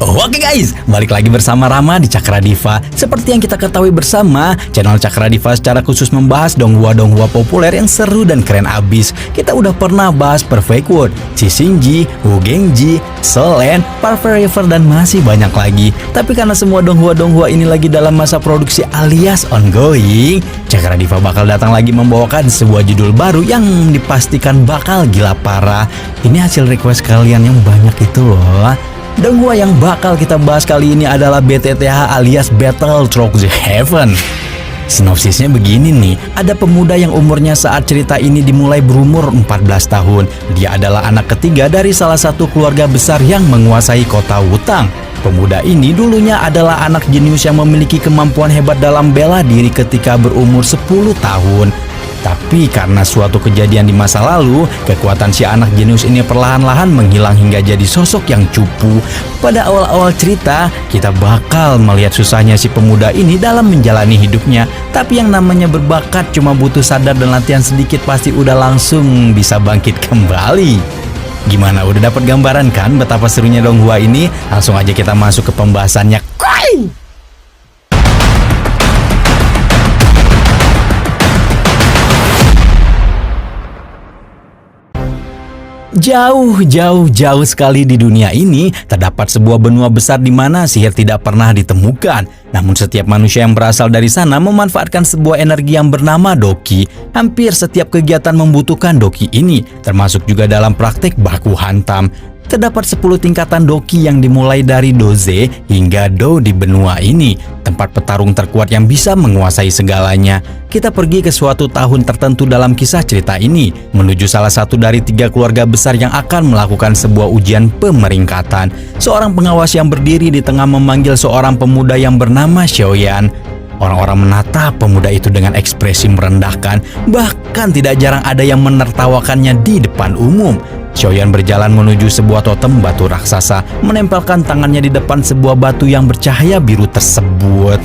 Oke guys, balik lagi bersama Rama di Cakra Diva. Seperti yang kita ketahui bersama, channel Cakra Diva secara khusus membahas donghua-donghua populer yang seru dan keren abis. Kita udah pernah bahas Perfect World, Cixinji, Wu Genji, Solen, Parfait River, dan masih banyak lagi. Tapi karena semua donghua-donghua ini lagi dalam masa produksi alias ongoing, Cakra Diva bakal datang lagi membawakan sebuah judul baru yang dipastikan bakal gila parah. Ini hasil request kalian yang banyak itu loh. Donghua yang bakal kita bahas kali ini adalah BTTH alias Battle Through the Heaven. Sinopsisnya begini nih, ada pemuda yang umurnya saat cerita ini dimulai berumur 14 tahun. Dia adalah anak ketiga dari salah satu keluarga besar yang menguasai kota Wutang. Pemuda ini dulunya adalah anak jenius yang memiliki kemampuan hebat dalam bela diri ketika berumur 10 tahun. Tapi karena suatu kejadian di masa lalu, kekuatan si anak jenius ini perlahan-lahan menghilang hingga jadi sosok yang cupu. Pada awal-awal cerita, kita bakal melihat susahnya si pemuda ini dalam menjalani hidupnya. Tapi yang namanya berbakat cuma butuh sadar dan latihan sedikit pasti udah langsung bisa bangkit kembali. Gimana, udah dapat gambaran kan betapa serunya donghua ini? Langsung aja kita masuk ke pembahasannya. Jauh sekali di dunia ini terdapat sebuah benua besar di mana sihir tidak pernah ditemukan. Namun setiap manusia yang berasal dari sana memanfaatkan sebuah energi yang bernama Doki. Hampir setiap kegiatan membutuhkan Doki ini, termasuk juga dalam praktek baku hantam. Terdapat 10 tingkatan Doki yang dimulai dari Doze hingga Do di benua ini, tempat petarung terkuat yang bisa menguasai segalanya. Kita pergi ke suatu tahun tertentu dalam kisah cerita ini, menuju salah satu dari 3 keluarga besar yang akan melakukan sebuah ujian pemeringkatan. Seorang pengawas yang berdiri di tengah memanggil seorang pemuda yang bernama Xiaoyan. Orang-orang menatap pemuda itu dengan ekspresi merendahkan, bahkan tidak jarang ada yang menertawakannya di depan umum. Xiaoyan berjalan menuju sebuah totem batu raksasa, menempelkan tangannya di depan sebuah batu yang bercahaya biru tersebut.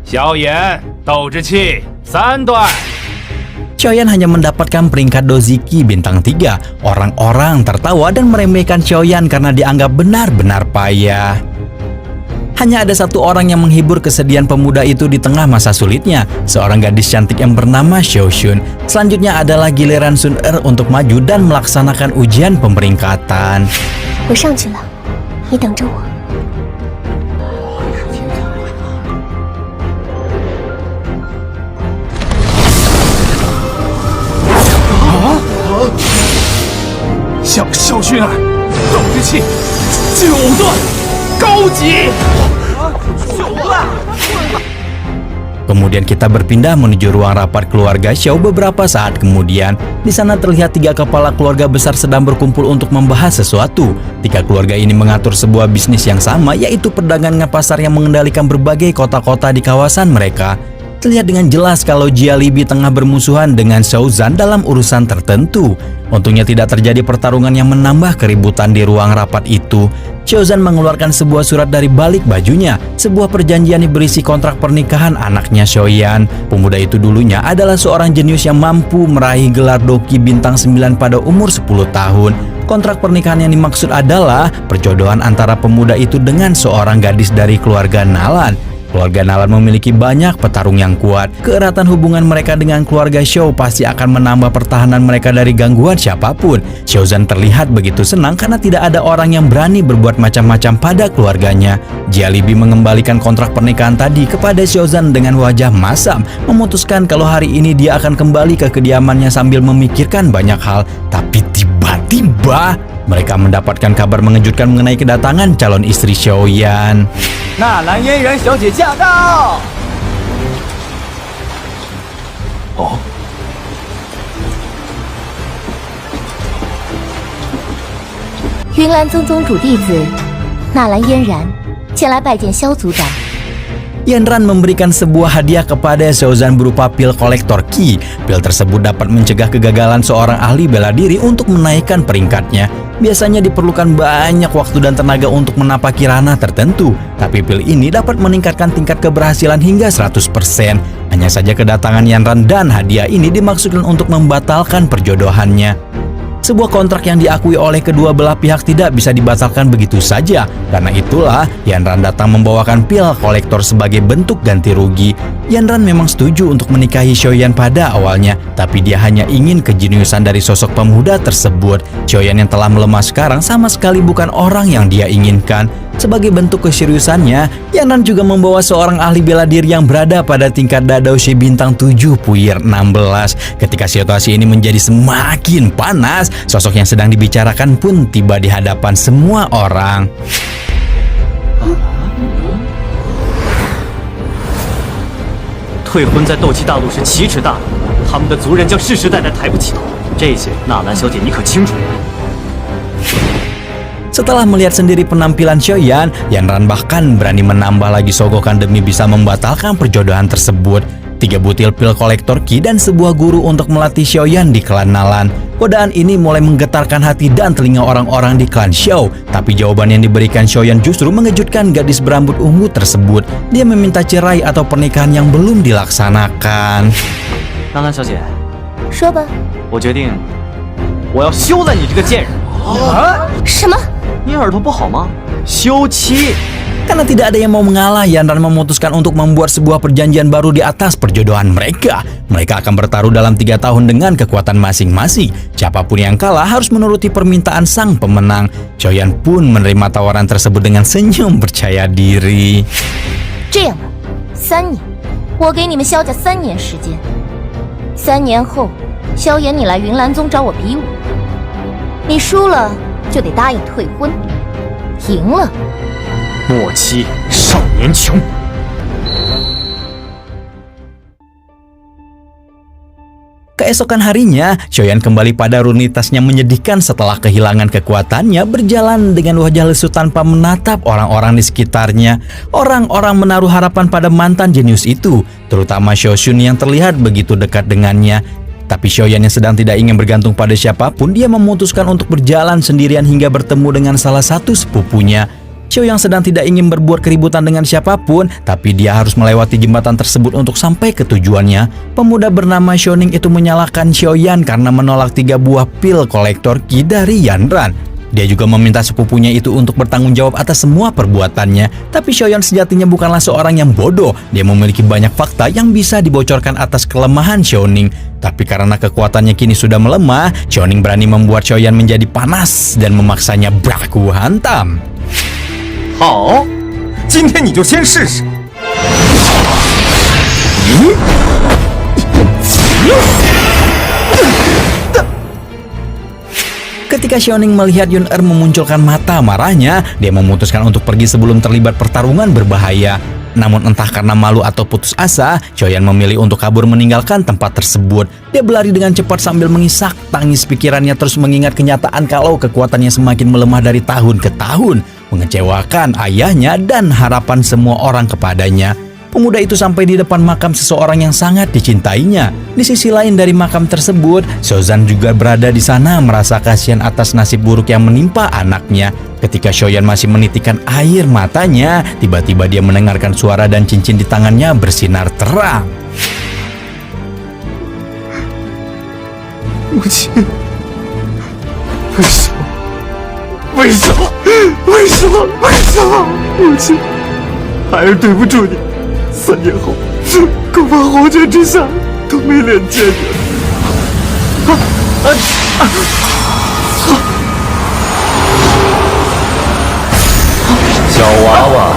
Xiaoyan, 斗志气3段。 Xiaoyan hanya mendapatkan peringkat Doziki bintang 3. Orang-orang tertawa dan meremehkan Xiaoyan karena dianggap benar-benar payah. Hanya ada satu orang yang menghibur kesedihan pemuda itu di tengah masa sulitnya, seorang gadis cantik yang bernama Xiaoxun. Selanjutnya adalah giliran Sun Er untuk maju dan melaksanakan ujian pemeringkatan. 我上去了，你等着我。 小薰儿，斗志气9段，高级9段。 Kemudian kita berpindah menuju ruang rapat keluarga Xiao beberapa saat kemudian. Di sana terlihat 3 kepala keluarga besar sedang berkumpul untuk membahas sesuatu. 3 keluarga ini mengatur sebuah bisnis yang sama, yaitu perdagangan pasar yang mengendalikan berbagai kota-kota di kawasan mereka. Terlihat dengan jelas kalau Jia Libi tengah bermusuhan dengan Xiao Zhan dalam urusan tertentu. Untungnya tidak terjadi pertarungan yang menambah keributan di ruang rapat itu. Xiao Zhan mengeluarkan sebuah surat dari balik bajunya, sebuah perjanjian yang berisi kontrak pernikahan anaknya Xiaoyan. Pemuda itu dulunya adalah seorang jenius yang mampu meraih gelar Doki bintang 9 pada umur 10 tahun. Kontrak pernikahan yang dimaksud adalah perjodohan antara pemuda itu dengan seorang gadis dari keluarga Nalan. Keluarga Nalan memiliki banyak petarung yang kuat. Keeratan hubungan mereka dengan keluarga Xiao pasti akan menambah pertahanan mereka dari gangguan siapapun. Xiao Zhan terlihat begitu senang karena tidak ada orang yang berani berbuat macam-macam pada keluarganya. Jia Libi mengembalikan kontrak pernikahan tadi kepada Xiao Zhan dengan wajah masam, memutuskan kalau hari ini dia akan kembali ke kediamannya sambil memikirkan banyak hal. Tapi tiba-tiba mereka mendapatkan kabar mengejutkan mengenai kedatangan calon istri Xiaoyan. 纳兰嫣然小姐驾到！哦，云岚宗宗主弟子纳兰嫣然前来拜见萧族长。Yanran memberikan sebuah hadiah kepada Xiaozhan berupa pil kolektor Qi. Pil tersebut dapat mencegah kegagalan seorang ahli bela diri untuk menaikkan peringkatnya. Biasanya diperlukan banyak waktu dan tenaga untuk menapaki ranah tertentu, tapi pil ini dapat meningkatkan tingkat keberhasilan hingga 100%. Hanya saja kedatangan Yanran dan hadiah ini dimaksudkan untuk membatalkan perjodohannya. Sebuah kontrak yang diakui oleh kedua belah pihak tidak bisa dibatalkan begitu saja. Karena itulah, Yanran datang membawakan pil kolektor sebagai bentuk ganti rugi. Yanran memang setuju untuk menikahi Xiaoyan pada awalnya, tapi dia hanya ingin kejeniusan dari sosok pemuda tersebut. Xiaoyan yang telah melemah sekarang sama sekali bukan orang yang dia inginkan. Sebagai bentuk keseriusannya, Yanran juga membawa seorang ahli bela diri yang berada pada tingkat Dadaoshi bintang 7 Puir 16. Ketika situasi ini menjadi semakin panas, sosok yang sedang dibicarakan pun tiba di hadapan semua orang. 退婚在斗气大陆是奇耻大辱，他们的族人将世世代代抬不起头。这些，纳兰小姐你可清楚？ Setelah melihat sendiri penampilan Xiaoyan, Yanran bahkan berani menambah lagi sogokan demi bisa membatalkan perjodohan tersebut. 3 butil pil kolektor Qi dan sebuah guru untuk melatih Xiaoyan di klan Nalan. Godaan ini mulai menggetarkan hati dan telinga orang-orang di klan Xiao. Tapi jawaban yang diberikan Xiaoyan justru mengejutkan gadis berambut ungu tersebut. Dia meminta cerai atau pernikahan yang belum dilaksanakan. 纳兰小姐，说吧。我决定，我要休了你这个贱人。什么？ 你耳朵不好吗？休妻。 Karena tidak ada yang mau mengalah, Yanran memutuskan untuk membuat sebuah perjanjian baru di atas perjodohan mereka. Mereka akan bertaruh dalam 3 tahun dengan kekuatan masing-masing. Siapapun yang kalah harus menuruti permintaan sang pemenang. Xiaoyan pun menerima tawaran tersebut dengan senyum percaya diri. 这样吧，3年，我给你们萧家3年时间。3年后，萧炎你来云岚宗找我比武，你输了就得答应退婚，赢了。 莫欺少年穷。 Keesokan harinya, Xiaoyan kembali pada rutinitasnya menyedihkan setelah kehilangan kekuatannya, berjalan dengan wajah lesu tanpa menatap orang-orang di sekitarnya. Orang-orang menaruh harapan pada mantan jenius itu, terutama Xiao Xun yang terlihat begitu dekat dengannya. Tapi Xiaoyan yang sedang tidak ingin bergantung pada siapapun, dia memutuskan untuk berjalan sendirian hingga bertemu dengan salah satu sepupunya. Xiao yang sedang tidak ingin berbuat keributan dengan siapapun, tapi dia harus melewati jembatan tersebut untuk sampai ke tujuannya. Pemuda bernama Xiaoning itu menyalahkan Xiaoyan karena menolak 3 buah pil kolektor Qi dari Yanran. Dia juga meminta sepupunya itu untuk bertanggung jawab atas semua perbuatannya. Tapi Xiaoyan sejatinya bukanlah seorang yang bodoh. Dia memiliki banyak fakta yang bisa dibocorkan atas kelemahan Xiaoning. Tapi karena kekuatannya kini sudah melemah, Xiaoning berani membuat Xiaoyan menjadi panas dan memaksanya baku hantam. 好，今天你就先试试。Ketika Xiaoning melihat Yun memunculkan mata marahnya, dia memutuskan untuk pergi sebelum terlibat pertarungan berbahaya. Namun entah karena malu atau putus asa, Xiaoyan memilih untuk kabur meninggalkan tempat tersebut. Dia berlari dengan cepat sambil mengisak tangis, pikirannya terus mengingat kenyataan kalau kekuatannya semakin melemah dari tahun ke tahun, mengecewakan ayahnya dan harapan semua orang kepadanya. Pemuda itu sampai di depan makam seseorang yang sangat dicintainya. Di sisi lain dari makam tersebut, Xiaozhan juga berada di sana merasa kasihan atas nasib buruk yang menimpa anaknya. Ketika Xiaoyan masih menitikkan air matanya, tiba-tiba dia mendengarkan suara dan cincin di tangannya bersinar terang. 母亲，为什么？为什么？为什么？为什么？母亲，孩儿对不住你。3年后，恐怕黄泉之下都没脸见你了。小娃娃，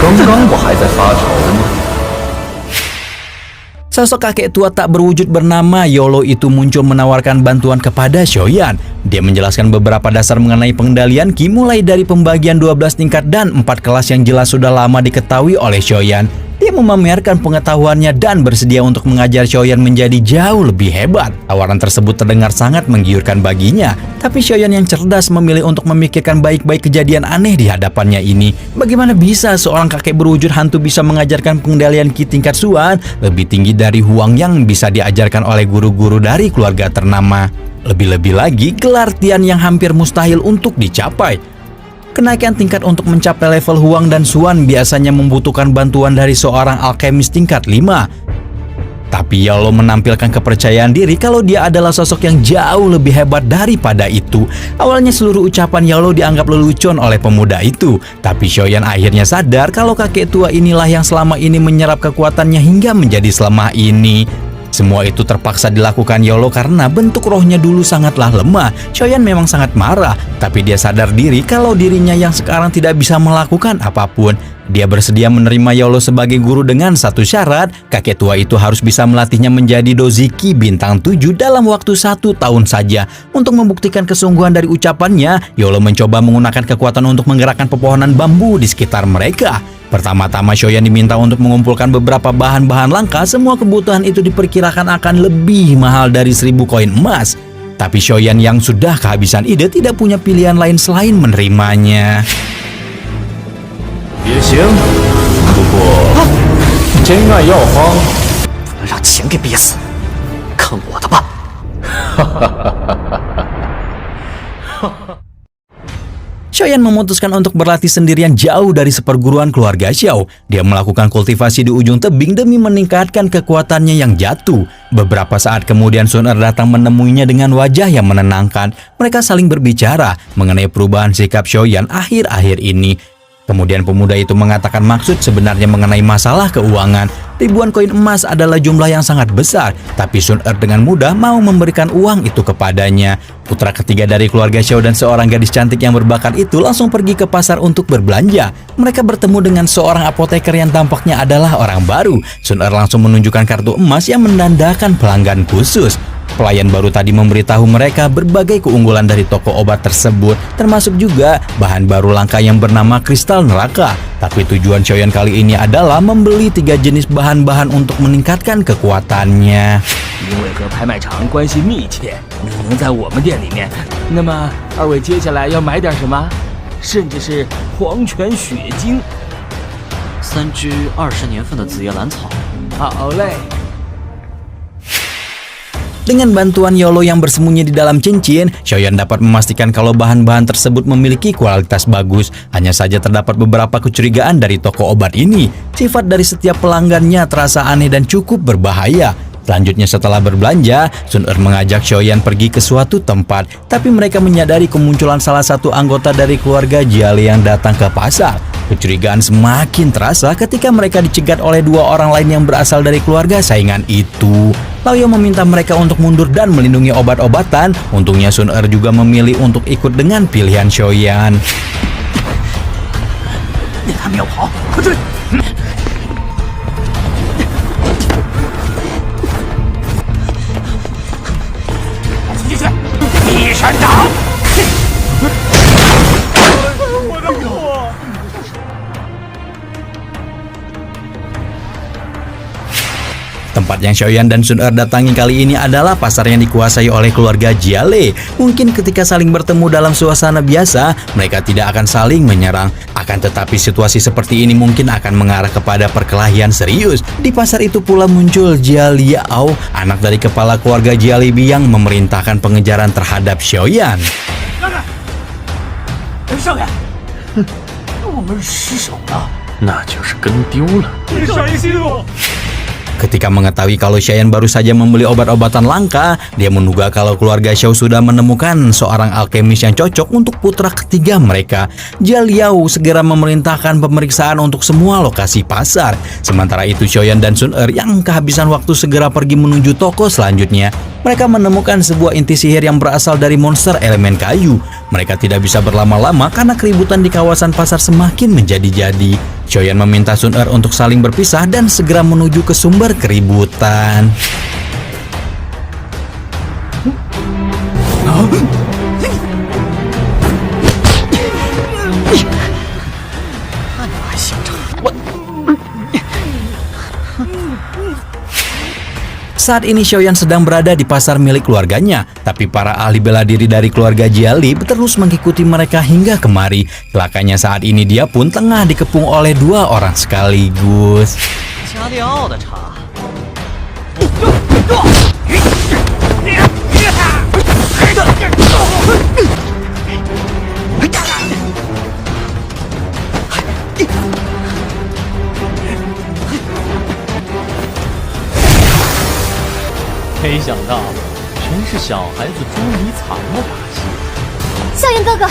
刚刚我还在发愁呢。 Sosok kakek tua tak berwujud bernama Yolo itu muncul menawarkan bantuan kepada Xiaoyan. Dia menjelaskan beberapa dasar mengenai pengendalian Qi mulai dari pembagian 12 tingkat dan 4 kelas yang jelas sudah lama diketahui oleh Xiaoyan. Dia memamerkan pengetahuannya dan bersedia untuk mengajar Xiaoyan menjadi jauh lebih hebat. Tawaran tersebut terdengar sangat menggiurkan baginya, tapi Xiaoyan yang cerdas memilih untuk memikirkan baik-baik kejadian aneh di hadapannya ini. Bagaimana bisa seorang kakek berwujud hantu bisa mengajarkan pengendalian ki tingkat Xuan lebih tinggi dari Huang yang bisa diajarkan oleh guru-guru dari keluarga ternama? Lebih-lebih lagi, gelar Tian yang hampir mustahil untuk dicapai. Kenaikan tingkat untuk mencapai level Huang dan Xuan biasanya membutuhkan bantuan dari seorang alkemis tingkat 5. Tapi Yolo menampilkan kepercayaan diri kalau dia adalah sosok yang jauh lebih hebat daripada itu. Awalnya seluruh ucapan Yolo dianggap lelucon oleh pemuda itu, tapi Xiaoyan akhirnya sadar kalau kakek tua inilah yang selama ini menyerap kekuatannya hingga menjadi selemah ini. Semua itu terpaksa dilakukan Yolo karena bentuk rohnya dulu sangatlah lemah. Xiaoyan memang sangat marah, tapi dia sadar diri kalau dirinya yang sekarang tidak bisa melakukan apapun. Dia bersedia menerima Yolo sebagai guru dengan satu syarat, kakek tua itu harus bisa melatihnya menjadi Doziki bintang 7 dalam waktu 1 tahun saja. Untuk membuktikan kesungguhan dari ucapannya, Yolo mencoba menggunakan kekuatan untuk menggerakkan pepohonan bambu di sekitar mereka. Pertama-tama Xiaoyan diminta untuk mengumpulkan beberapa bahan-bahan langka. Semua kebutuhan itu diperkirakan akan lebih mahal dari 1000 koin emas. Tapi Xiaoyan yang sudah kehabisan ide tidak punya pilihan lain selain menerimanya. 也行，不过真爱药方，不能让钱给憋死，看我的吧！ Xiaoyan memutuskan untuk berlatih sendirian jauh dari seperguruan keluarga Xiao. Dia melakukan kultivasi di ujung tebing demi meningkatkan kekuatannya yang jatuh. Beberapa saat kemudian Sun Er datang menemuinya dengan wajah yang menenangkan. Mereka saling berbicara mengenai perubahan sikap Xiaoyan akhir-akhir ini. Kemudian pemuda itu mengatakan maksud sebenarnya mengenai masalah keuangan. Ribuan koin emas adalah jumlah yang sangat besar, tapi Sun Er dengan mudah mau memberikan uang itu kepadanya. Putra ketiga dari keluarga Xiao dan seorang gadis cantik yang berbakat itu langsung pergi ke pasar untuk berbelanja. Mereka bertemu dengan seorang apoteker yang tampaknya adalah orang baru. Sun Er langsung menunjukkan kartu emas yang menandakan pelanggan khusus. Pelayan baru tadi memberitahu mereka berbagai keunggulan dari toko obat tersebut, termasuk juga bahan baru langka yang bernama kristal neraka. Tapi tujuan Xiaoyan kali ini adalah membeli 3 jenis bahan-bahan untuk meningkatkan kekuatannya. 因为和拍卖场关系密切，能在我们店里面。那么二位接下来要买点什么？甚至是黄泉血晶。3支20年份的紫叶兰草。好嘞。 Dengan bantuan Yolo yang bersembunyi di dalam cincin, Xiaoyan dapat memastikan kalau bahan-bahan tersebut memiliki kualitas bagus. Hanya saja terdapat beberapa kecurigaan dari toko obat ini. Sifat dari setiap pelanggannya terasa aneh dan cukup berbahaya. Selanjutnya setelah berbelanja, Sun Er mengajak Xiaoyan pergi ke suatu tempat. Tapi mereka menyadari kemunculan salah satu anggota dari keluarga Jiale yang datang ke pasar. Kecurigaan semakin terasa ketika mereka dicegat oleh 2 orang lain yang berasal dari keluarga saingan itu. Lao meminta mereka untuk mundur dan melindungi obat-obatan. Untungnya Sun Er juga memilih untuk ikut dengan pilihan Xiaoyan. 那个还没有跑，快追！ 进去，一闪掌！我的火！ Tempat yang Xiaoyan dan Sun Er datangi kali ini adalah pasar yang dikuasai oleh keluarga Jiale. Mungkin ketika saling bertemu dalam suasana biasa, mereka tidak akan saling menyerang. Akan tetapi situasi seperti ini mungkin akan mengarah kepada perkelahian serius. Di pasar itu pula muncul Jia Liao, anak dari kepala keluarga Jialebi yang memerintahkan pengejaran terhadap Xiaoyan. 少爷，我们失手了，那就是跟丢了。少爷息怒。 Ketika mengetahui kalau Xiaoyan baru saja membeli obat-obatan langka, dia menduga kalau keluarga Xiao sudah menemukan seorang alkemis yang cocok untuk putra ketiga mereka. Jia Liao segera memerintahkan pemeriksaan untuk semua lokasi pasar. Sementara itu Xiaoyan dan Sun Er yang kehabisan waktu segera pergi menuju toko selanjutnya. Mereka menemukan sebuah inti sihir yang berasal dari monster elemen kayu. Mereka tidak bisa berlama-lama karena keributan di kawasan pasar semakin menjadi-jadi. Xiaoyan meminta Sun Er untuk saling berpisah dan segera menuju ke sumber keributan. Saat ini Xiaoyan sedang berada di pasar milik keluarganya, tapi para ahli bela diri dari keluarga Jiali terus mengikuti mereka hingga kemari. Celakanya saat ini dia pun tengah dikepung oleh 2 orang sekaligus. 加利奥的茶。 没想到，全是小孩子捉迷藏的把戏。萧炎哥哥，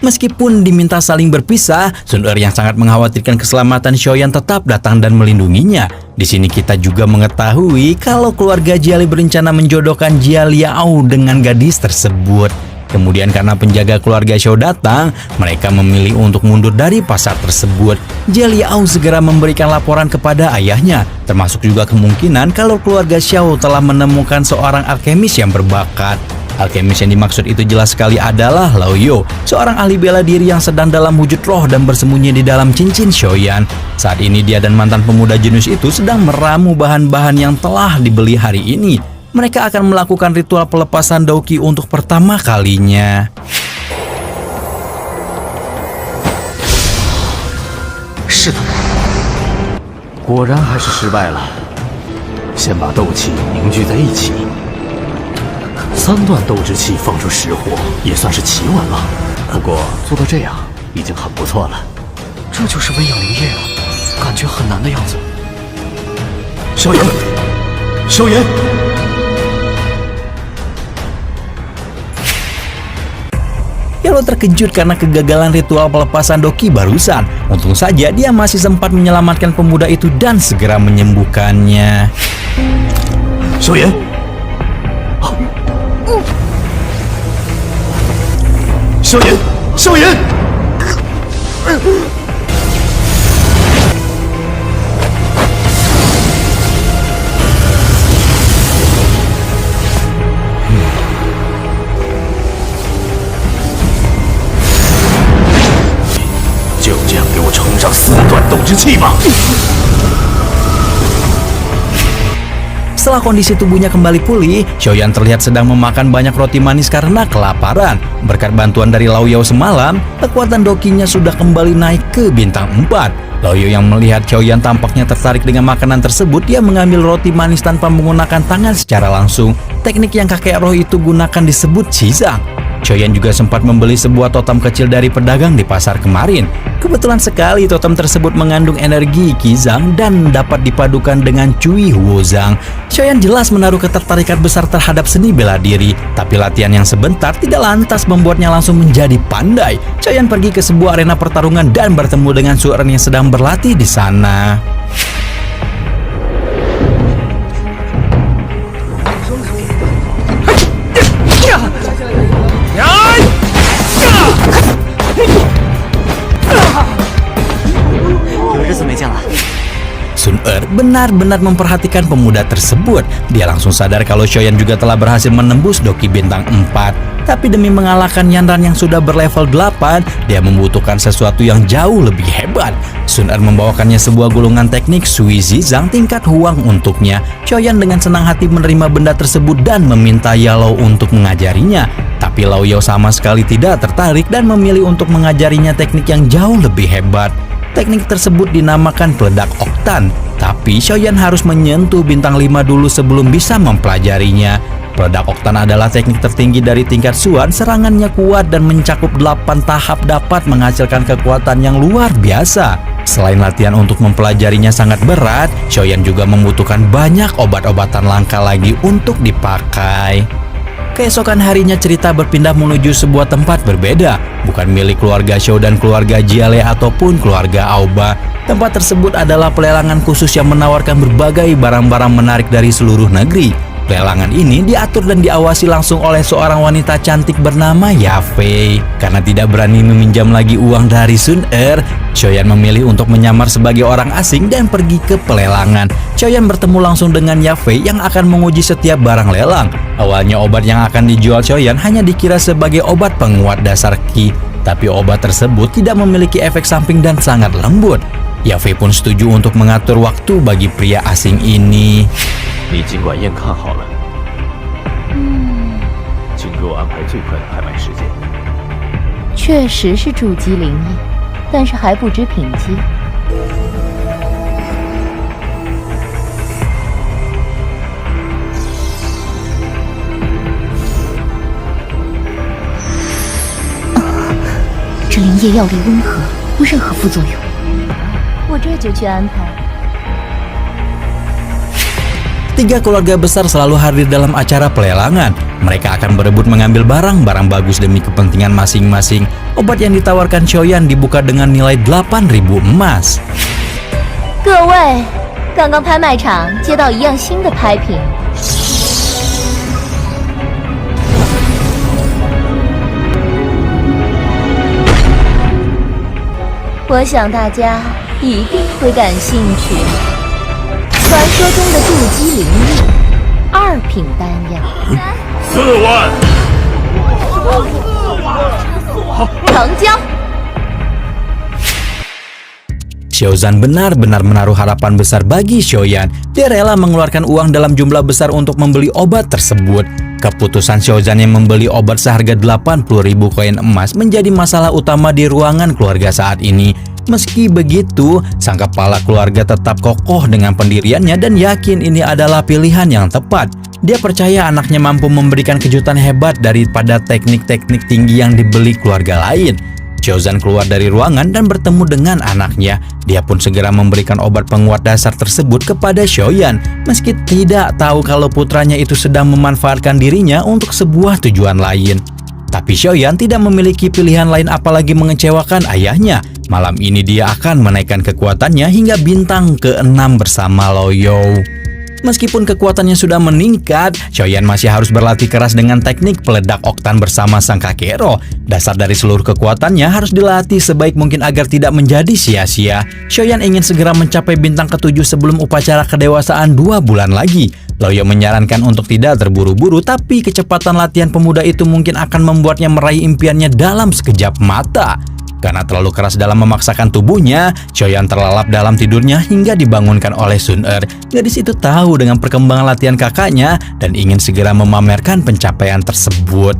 Meskipun diminta saling berpisah, Sun Er yang sangat mengkhawatirkan keselamatan Xiaoyan tetap datang dan melindunginya. Di sini kita juga mengetahui kalau keluarga Jiali berencana menjodohkan Jia Liao dengan gadis tersebut. Kemudian karena penjaga keluarga Xiao datang, mereka memilih untuk mundur dari pasar tersebut. Jia Liao segera memberikan laporan kepada ayahnya, termasuk juga kemungkinan kalau keluarga Xiao telah menemukan seorang alkemis yang berbakat. Alkemis yang dimaksud itu jelas sekali adalah Lao Yo, seorang ahli bela diri yang sedang dalam wujud roh dan bersembunyi di dalam cincin Xiaoyan. Saat ini dia dan mantan pemuda jenius itu sedang meramu bahan-bahan yang telah dibeli hari ini. Mereka akan melakukan ritual pelepasan Daoqi untuk pertama kalinya. 是的， 果然还是失败了。先把斗气凝聚在一起，3段斗之气放出实火，也算是奇闻了。不过做到这样已经很不错了。这就是温养灵液啊，感觉很难的样子。萧炎，萧炎！ Yalo terkejut karena kegagalan ritual pelepasan Daoqi barusan. Untung saja dia masih sempat menyelamatkan pemuda itu dan segera menyembuhkannya. 萧炎，萧炎，萧炎！ 就这样给我冲上4段斗之气吧！ Setelah kondisi tubuhnya kembali pulih, Xiaoyan terlihat sedang memakan banyak roti manis karena kelaparan. Berkat bantuan dari Lao Yao semalam, kekuatan Daoqinya sudah kembali naik ke bintang 4. Lao Yao yang melihat Xiaoyan tampaknya tertarik dengan makanan tersebut, dia mengambil roti manis tanpa menggunakan tangan secara langsung. Teknik yang kakek roh itu gunakan disebut Qizang. Xiaoyan juga sempat membeli sebuah totem kecil dari pedagang di pasar kemarin. Kebetulan sekali totem tersebut mengandung energi Qizang dan dapat dipadukan dengan Cui Huozang. Xiaoyan jelas menaruh ketertarikan besar terhadap seni bela diri, tapi latihan yang sebentar tidak lantas membuatnya langsung menjadi pandai. Xiaoyan pergi ke sebuah arena pertarungan dan bertemu dengan Su Er yang sedang berlatih di sana. Sun Er benar-benar memperhatikan pemuda tersebut. Dia langsung sadar kalau Xiaoyan juga telah berhasil menembus Daoqi bintang 4. Tapi demi mengalahkan Yanran yang sudah berlevel 8, dia membutuhkan sesuatu yang jauh lebih hebat. Sun Er membawakannya sebuah gulungan teknik Sui Zizang tingkat Huang untuknya. Xiaoyan dengan senang hati menerima benda tersebut dan meminta Yalo untuk mengajarinya. Tapi Lao Yao sama sekali tidak tertarik dan memilih untuk mengajarinya teknik yang jauh lebih hebat. Teknik tersebut dinamakan peledak oktan, tapi Xiaoyan harus menyentuh bintang 5 dulu sebelum bisa mempelajarinya. Peledak oktan adalah teknik tertinggi dari tingkat Xuan, serangannya kuat dan mencakup 8 tahap dapat menghasilkan kekuatan yang luar biasa. Selain latihan untuk mempelajarinya sangat berat, Xiaoyan juga membutuhkan banyak obat-obatan langka lagi untuk dipakai. Keesokan harinya cerita berpindah menuju sebuah tempat berbeda, bukan milik keluarga Xiao dan keluarga Jiale ataupun keluarga Aoba. Tempat tersebut adalah pelelangan khusus yang menawarkan berbagai barang-barang menarik dari seluruh negeri. Pelelangan ini diatur dan diawasi langsung oleh seorang wanita cantik bernama Yafei. Karena tidak berani meminjam lagi uang dari Sun Er, Xiaoyan memilih untuk menyamar sebagai orang asing dan pergi ke pelelangan. Xiaoyan bertemu langsung dengan Yafei yang akan menguji setiap barang lelang. Awalnya obat yang akan dijual Xiaoyan hanya dikira sebagai obat penguat dasar Qi, tapi obat tersebut tidak memiliki efek samping dan sangat lembut. Yafei pun setuju untuk mengatur waktu bagi pria asing ini. 你尽管验看好了，请给我安排最快的拍卖时间。确实是筑基灵异，但是还不知品级。这灵液药力温和，无任何副作用。我这就去安排。 Tiga keluarga besar selalu hadir dalam acara pelelangan. Mereka akan berebut mengambil barang-barang bagus demi kepentingan masing-masing. Obat yang ditawarkan Xiaoyan dibuka dengan nilai 8.000 emas. 各位，刚刚拍卖场接到一样新的拍品，我想大家一定会感兴趣。 传说中的筑基灵液，2品丹药4万，成交。 Xiaozan benar-benar menaruh harapan besar bagi Xiaoyan. Dia rela mengeluarkan uang dalam jumlah besar untuk membeli obat tersebut. Keputusan Xiaozan yang membeli obat seharga 80.000 koin emas menjadi masalah utama di ruangan keluarga saat ini. Meski begitu, sang kepala keluarga tetap kokoh dengan pendiriannya dan yakin ini adalah pilihan yang tepat. Dia percaya anaknya mampu memberikan kejutan hebat daripada teknik-teknik tinggi yang dibeli keluarga lain. Xiaozan keluar dari ruangan dan bertemu dengan anaknya. Dia pun segera memberikan obat penguat dasar tersebut kepada Xiaoyan, meski tidak tahu kalau putranya itu sedang memanfaatkan dirinya untuk sebuah tujuan lain. Tapi Xiaoyan tidak memiliki pilihan lain apalagi mengecewakan ayahnya. Malam ini dia akan menaikkan kekuatannya hingga bintang ke-6 bersama Lo You. Meskipun kekuatannya sudah meningkat, Xiaoyan masih harus berlatih keras dengan teknik peledak oktan bersama sang kakek roh. Dasar dari seluruh kekuatannya harus dilatih sebaik mungkin agar tidak menjadi sia-sia. Xiaoyan ingin segera mencapai bintang ke-7 sebelum upacara kedewasaan 2 bulan lagi. Lo You menyarankan untuk tidak terburu-buru, tapi kecepatan latihan pemuda itu mungkin akan membuatnya meraih impiannya dalam sekejap mata. Karena terlalu keras dalam memaksakan tubuhnya, Xiaoyan terlelap dalam tidurnya hingga dibangunkan oleh Sun Er. Gadis itu tahu dengan perkembangan latihan kakaknya dan ingin segera memamerkan pencapaian tersebut.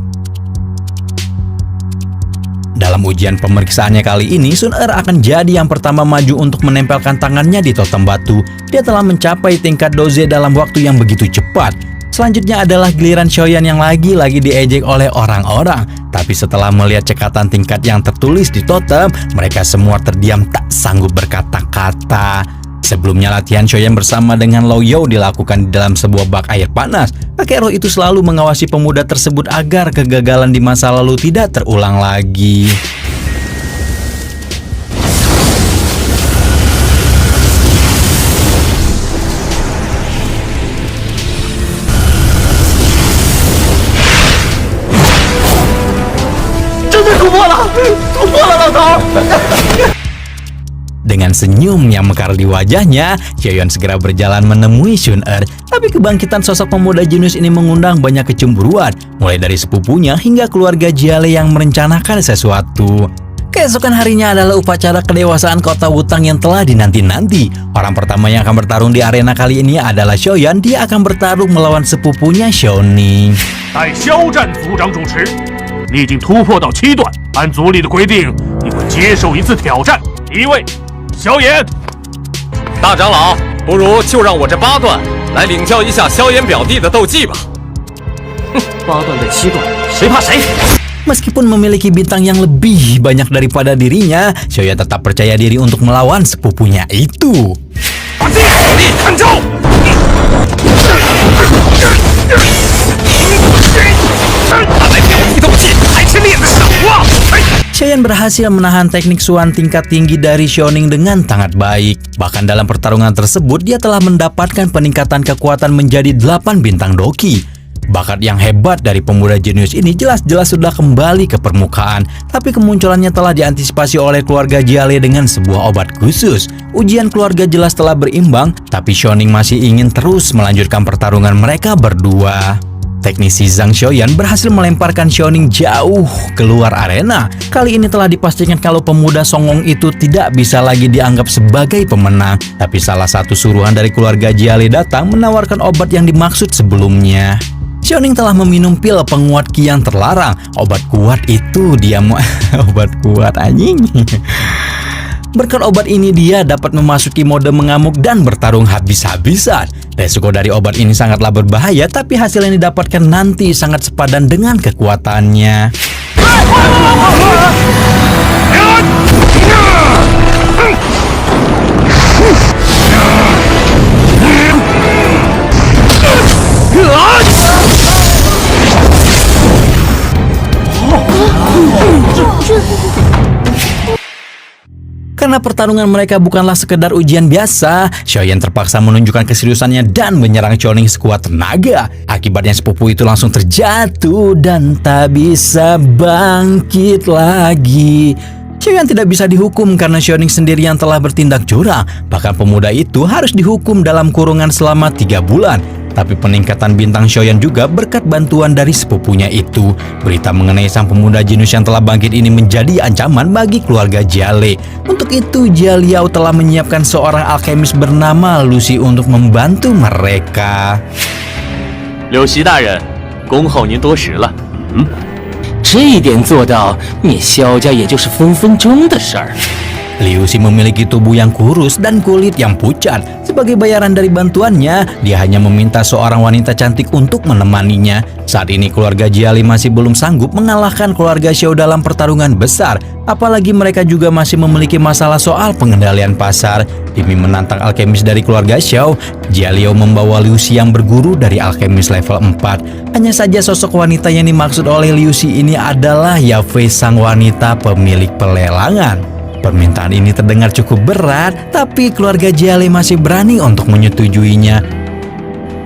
Dalam ujian pemeriksaannya kali ini, Sun Er akan jadi yang pertama maju untuk menempelkan tangannya di totem batu. Dia telah mencapai tingkat doze dalam waktu yang begitu cepat. Selanjutnya adalah giliran Xiaoyan yang lagi-lagi diejek oleh orang-orang. Tapi setelah melihat cekatan tingkat yang tertulis di totem, mereka semua terdiam tak sanggup berkata-kata. Sebelumnya latihan Xiaoyan bersama dengan Lo You dilakukan di dalam sebuah bak air panas. Kakek roh itu selalu mengawasi pemuda tersebut agar kegagalan di masa lalu tidak terulang lagi. Dengan senyum yang mekar di wajahnya, Xiaoyan segera berjalan menemui Sun Er. Tapi kebangkitan sosok pemuda jenius ini mengundang banyak kecemburuan, mulai dari sepupunya hingga keluarga Jiale yang merencanakan sesuatu. Keesokan harinya adalah upacara kedewasaan kota Wutang yang telah dinanti-nanti. Orang pertama yang akan bertarung di arena kali ini adalah Xiaoyan. Dia akan bertarung melawan sepupunya Xiaoning. 待肖战族长主持，你已经突破到7段，按族里的规定，你会接受一次挑战。第一位，萧炎。大长老，不如就让我这8段来领教一下萧炎表弟的斗技吧。8段对7段，谁怕谁？ Meskipun memiliki bintang yang lebih banyak daripada dirinya, Xiaoyan tetap percaya diri untuk melawan sepupunya itu. 把自己火力看招！ 他来表弟斗技还是练的少啊！ Xiaoyan berhasil menahan teknik Suan tingkat tinggi dari Xiaoning dengan sangat baik. Bahkan dalam pertarungan tersebut, dia telah mendapatkan peningkatan kekuatan menjadi 8 bintang doki. Bakat yang hebat dari pemuda jenius ini jelas-jelas sudah kembali ke permukaan, tapi kemunculannya telah diantisipasi oleh keluarga Jiale dengan sebuah obat khusus. Ujian keluarga jelas telah berimbang, tapi Xiaoning masih ingin terus melanjutkan pertarungan mereka berdua. Teknisi Zhang Xiaoyan berhasil melemparkan Xiaoning jauh keluar arena. Kali ini telah dipastikan kalau pemuda songong itu tidak bisa lagi dianggap sebagai pemenang. Tapi salah satu suruhan dari keluarga Jiale datang menawarkan obat yang dimaksud sebelumnya. Xiaoning telah meminum pil penguat ki yang terlarang. Obat kuat itu dia mau obat kuat anjing. Berkat obat ini dia dapat memasuki mode mengamuk dan bertarung habis-habisan. Resiko dari obat ini sangatlah berbahaya, tapi hasil yang didapatkan nanti sangat sepadan dengan kekuatannya. Karena pertarungan mereka bukanlah sekedar ujian biasa, Xiaoyan terpaksa menunjukkan keseriusannya dan menyerang Xiaoning sekuat tenaga. Akibatnya sepupu itu langsung terjatuh dan tak bisa bangkit lagi. Xiaoyan tidak bisa dihukum karena Xiaoning sendiri yang telah bertindak curang. Bahkan pemuda itu harus dihukum dalam kurungan selama 3 bulan. Tapi peningkatan bintang Xiaoyan juga berkat bantuan dari sepupunya itu. Berita mengenai sang pemuda jenius yang telah bangkit ini menjadi ancaman bagi keluarga Jiale. Untuk itu, Jia Liao telah menyiapkan seorang alkemis bernama Lucy untuk membantu mereka. 柳席大人，恭候您多时了。这一点做到，灭萧家也就是分分钟的事儿。 Liu Xi memiliki tubuh yang kurus dan kulit yang pucat. Sebagai bayaran dari bantuannya, dia hanya meminta seorang wanita cantik untuk menemaninya. Saat ini keluarga Jiale masih belum sanggup mengalahkan keluarga Xiao dalam pertarungan besar. Apalagi mereka juga masih memiliki masalah soal pengendalian pasar. Demi menantang alkemis dari keluarga Xiao, Jia Liao membawa Liu Xi yang berguru dari alkemis level 4. Hanya saja sosok wanita yang dimaksud oleh Liu Xi ini adalah Yafei, sang wanita pemilik pelelangan. Permintaan ini terdengar cukup berat, tapi keluarga Jiale masih berani untuk menyetujuinya.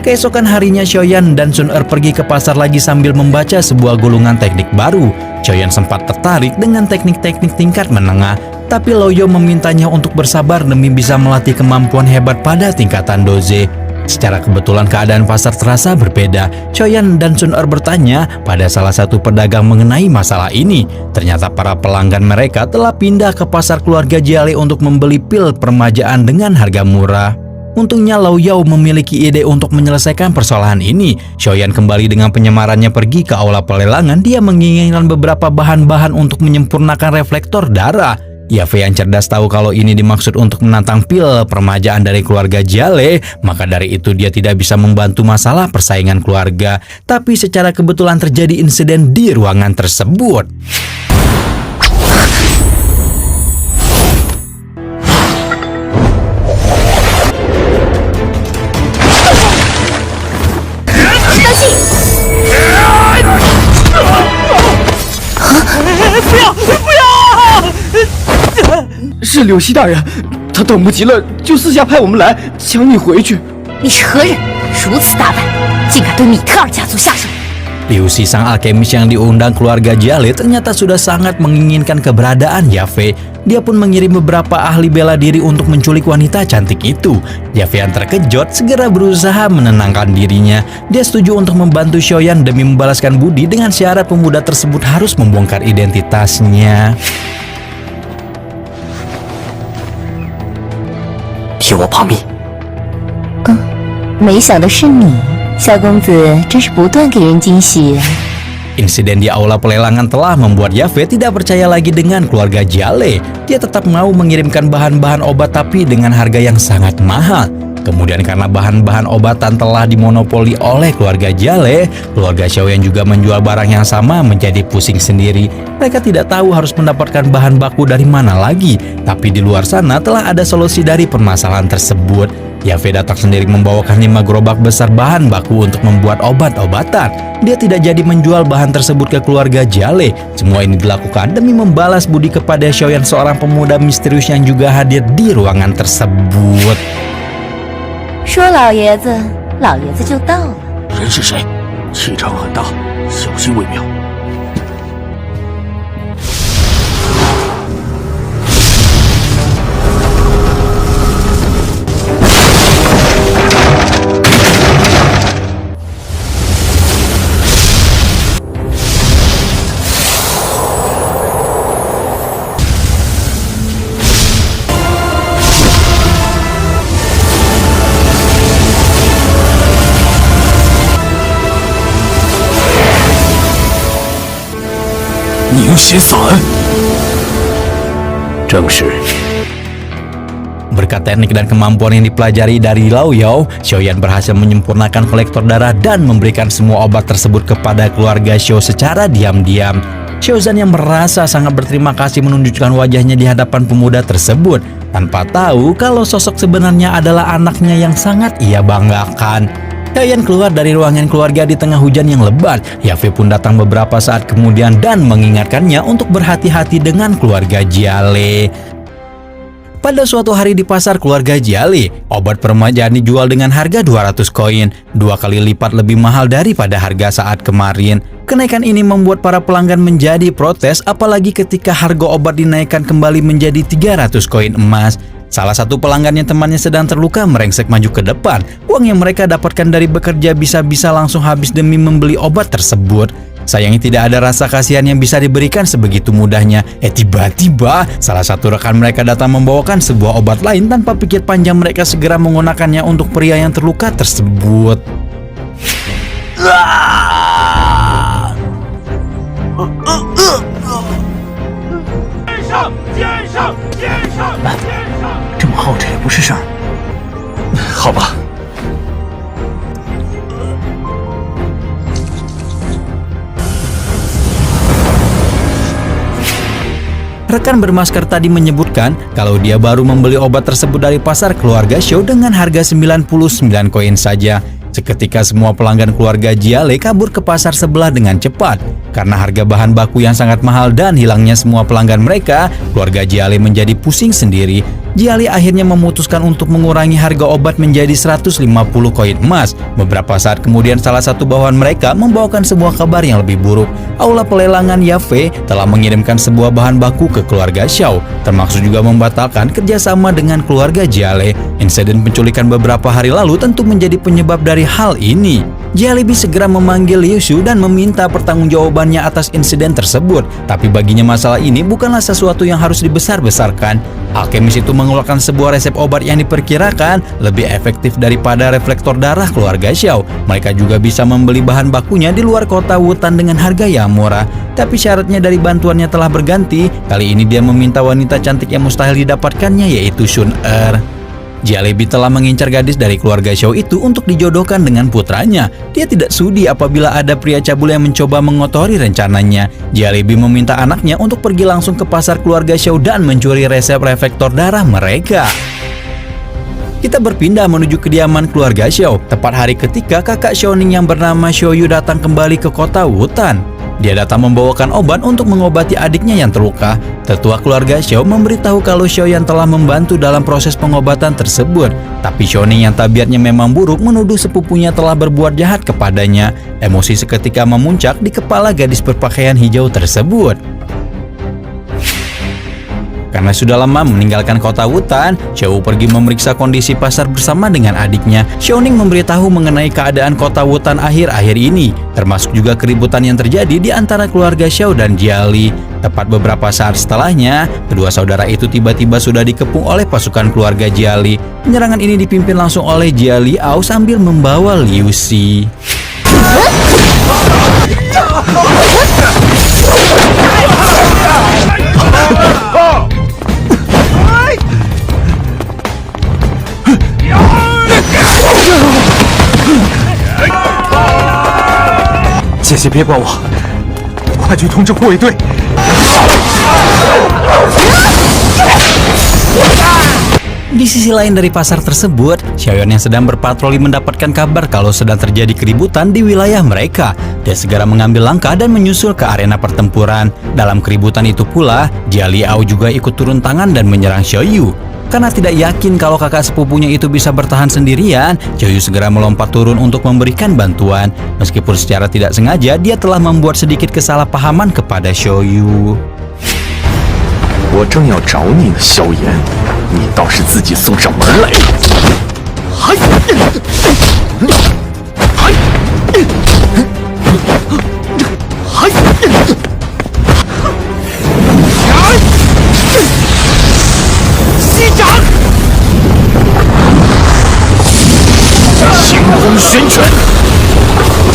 Keesokan harinya, Xiaoyan dan Sun Er pergi ke pasar lagi sambil membaca sebuah gulungan teknik baru. Xiaoyan sempat tertarik dengan teknik-teknik tingkat menengah, tapi Loyo memintanya untuk bersabar demi bisa melatih kemampuan hebat pada tingkatan doze. Secara kebetulan keadaan pasar terasa berbeda. Xiaoyan dan Sun Er bertanya pada salah satu pedagang mengenai masalah ini. Ternyata para pelanggan mereka telah pindah ke pasar keluarga Jiale untuk membeli pil permajaan dengan harga murah. Untungnya Lao Yao memiliki ide untuk menyelesaikan persoalan ini. Xiaoyan kembali dengan penyamarannya pergi ke aula pelelangan. Dia menginginkan beberapa bahan-bahan untuk menyempurnakan reflektor darah. Yafei yang cerdas tahu kalau ini dimaksud untuk menantang pil permajaan dari keluarga Jiale, maka dari itu dia tidak bisa membantu masalah persaingan keluarga. Tapi secara kebetulan terjadi insiden di ruangan tersebut.不要！ 是柳溪大人，他等不及了，就私下派我们来抢你回去。你是何人？如此大胆，竟敢对米特尔家族下手！ Liu Xi, sang alkemis yang diundang keluarga Jiale, ternyata sudah sangat menginginkan keberadaan Yafei. Dia pun mengirim beberapa ahli bela diri untuk menculik wanita cantik itu. Yafei yang terkejut segera berusaha menenangkan dirinya. Dia setuju untuk membantu Xiaoyan demi membalaskan budi dengan syarat pemuda tersebut harus membongkar identitasnya. 替我保密。没想到是你，小公子真是不断给人惊喜。 Insiden di aula pelelangan telah membuat Yafei tidak percaya lagi dengan keluarga Jiale. Dia tetap mau mengirimkan bahan-bahan obat tapi dengan harga yang sangat mahal. Kemudian karena bahan-bahan obatan telah dimonopoli oleh keluarga Jiale, keluarga Xiaoyan juga menjual barang yang sama menjadi pusing sendiri. Mereka tidak tahu harus mendapatkan bahan baku dari mana lagi. Tapi di luar sana telah ada solusi dari permasalahan tersebut. Yafei datang sendiri membawakan 5 gerobak besar bahan baku untuk membuat obat-obatan. Dia tidak jadi menjual bahan tersebut ke keluarga Jiale. Semua ini dilakukan demi membalas budi kepada Xiaoyan, seorang pemuda misterius yang juga hadir di ruangan tersebut. 说老爷子，老爷子就到了。人是谁？气场很大，小心为妙。凝血散，正是。 Berkat teknik dan kemampuan yang dipelajari dari Lao Yao, Xiaoyan berhasil menyempurnakan kolektor darah dan memberikan semua obat tersebut kepada keluarga Xiao secara diam-diam. Xiaozan yang merasa sangat berterima kasih menunjukkan wajahnya di hadapan pemuda tersebut, tanpa tahu kalau sosok sebenarnya adalah anaknya yang sangat ia banggakan. Xiaoyan keluar dari ruangan keluarga di tengah hujan yang lebat. Yafei pun datang beberapa saat kemudian dan mengingatkannya untuk berhati-hati dengan keluarga Jiale. Pada suatu hari di pasar keluarga Jiale, obat peremajaan dijual dengan harga 200 koin, 2 kali lipat lebih mahal daripada harga saat kemarin. Kenaikan ini membuat para pelanggan menjadi protes, apalagi ketika harga obat dinaikkan kembali menjadi 300 koin emas. Salah satu pelanggan yang temannya sedang terluka merengsek maju ke depan. Uang yang mereka dapatkan dari bekerja bisa-bisa langsung habis demi membeli obat tersebut. Sayangnya tidak ada rasa kasihan yang bisa diberikan sebegitu mudahnya. Tiba-tiba salah satu rekan mereka datang membawakan sebuah obat lain. Tanpa pikir panjang mereka segera menggunakannya untuk pria yang terluka tersebut.来，这么耗着也不是事儿。好吧。 Rekan bermasker tadi menyebutkan kalau dia baru membeli obat tersebut dari pasar keluarga Xiao dengan harga 99 koin saja. Seketika semua pelanggan keluarga Jiale kabur ke pasar sebelah dengan cepat. Karena harga bahan baku yang sangat mahal dan hilangnya semua pelanggan mereka, keluarga Jiale menjadi pusing sendiri. Jiale akhirnya memutuskan untuk mengurangi harga obat menjadi 150 koin emas. Beberapa saat kemudian salah satu bawahan mereka membawakan sebuah kabar yang lebih buruk. Aula pelelangan Yafei telah mengirimkan sebuah bahan baku ke keluarga Xiao, termasuk juga membatalkan kerjasama dengan keluarga Jiale. Insiden penculikan beberapa hari lalu tentu menjadi penyebab dari hal ini. Jialebi segera memanggil Liu Shu dan meminta pertanggungjawabannya atas insiden tersebut. Tapi baginya masalah ini bukanlah sesuatu yang harus dibesar-besarkan. Alkemis itu mengeluarkan sebuah resep obat yang diperkirakan lebih efektif daripada reflektor darah keluarga Xiao. Mereka juga bisa membeli bahan bakunya di luar kota Wutan dengan harga yang murah. Tapi syaratnya dari bantuannya telah berganti. Kali ini dia meminta wanita cantik yang mustahil didapatkannya, yaitu Shun Er. Jialebi telah mengincar gadis dari keluarga Xiao itu untuk dijodohkan dengan putranya. Dia tidak sudi apabila ada pria cabul yang mencoba mengotori rencananya. Jialebi meminta anaknya untuk pergi langsung ke pasar keluarga Xiao dan mencuri resep reflektor darah mereka. Kita berpindah menuju kediaman keluarga Xiao, tepat hari ketika kakak Xiaoning yang bernama Xiaoyu datang kembali ke kota Wutan. Dia datang membawakan obat untuk mengobati adiknya yang terluka. Tetua keluarga Xiao memberitahu kalau Xiaoyan telah membantu dalam proses pengobatan tersebut. Tapi Xiaoning yang tabiatnya memang buruk menuduh sepupunya telah berbuat jahat kepadanya. Emosi seketika memuncak di kepala gadis berpakaian hijau tersebut. Karena sudah lama meninggalkan kota Wutan, Xiao pergi memeriksa kondisi pasar bersama dengan adiknya. Xiaoning memberitahu mengenai keadaan kota Wutan akhir-akhir ini, termasuk juga keributan yang terjadi di antara keluarga Xiao dan Jiali. Tepat beberapa saat setelahnya, kedua saudara itu tiba-tiba sudah dikepung oleh pasukan keluarga Jiali. Penyerangan ini dipimpin langsung oleh Jiali Ao sambil membawa Liu Xi. 姐姐别管我，快去通知护卫队。Di sisi lain dari pasar tersebut, Xiaoyan yang sedang berpatroli mendapatkan kabar kalau sedang terjadi keributan di wilayah mereka. Dia segera mengambil langkah dan menyusul ke arena pertempuran. Dalam keributan itu pula, Jia Liao juga ikut turun tangan dan menyerang Xiaoyu. Karena tidak yakin kalau kakak sepupunya itu bisa bertahan sendirian, Xiaoyu segera melompat turun untuk memberikan bantuan. Meskipun secara tidak sengaja, dia telah membuat sedikit kesalahpahaman kepada Xiaoyu. 我正要找你呢，萧炎，你倒是自己送上门来了。嗨，嗨，嗨，西掌，清风玄拳，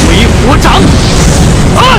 鬼火掌，啊！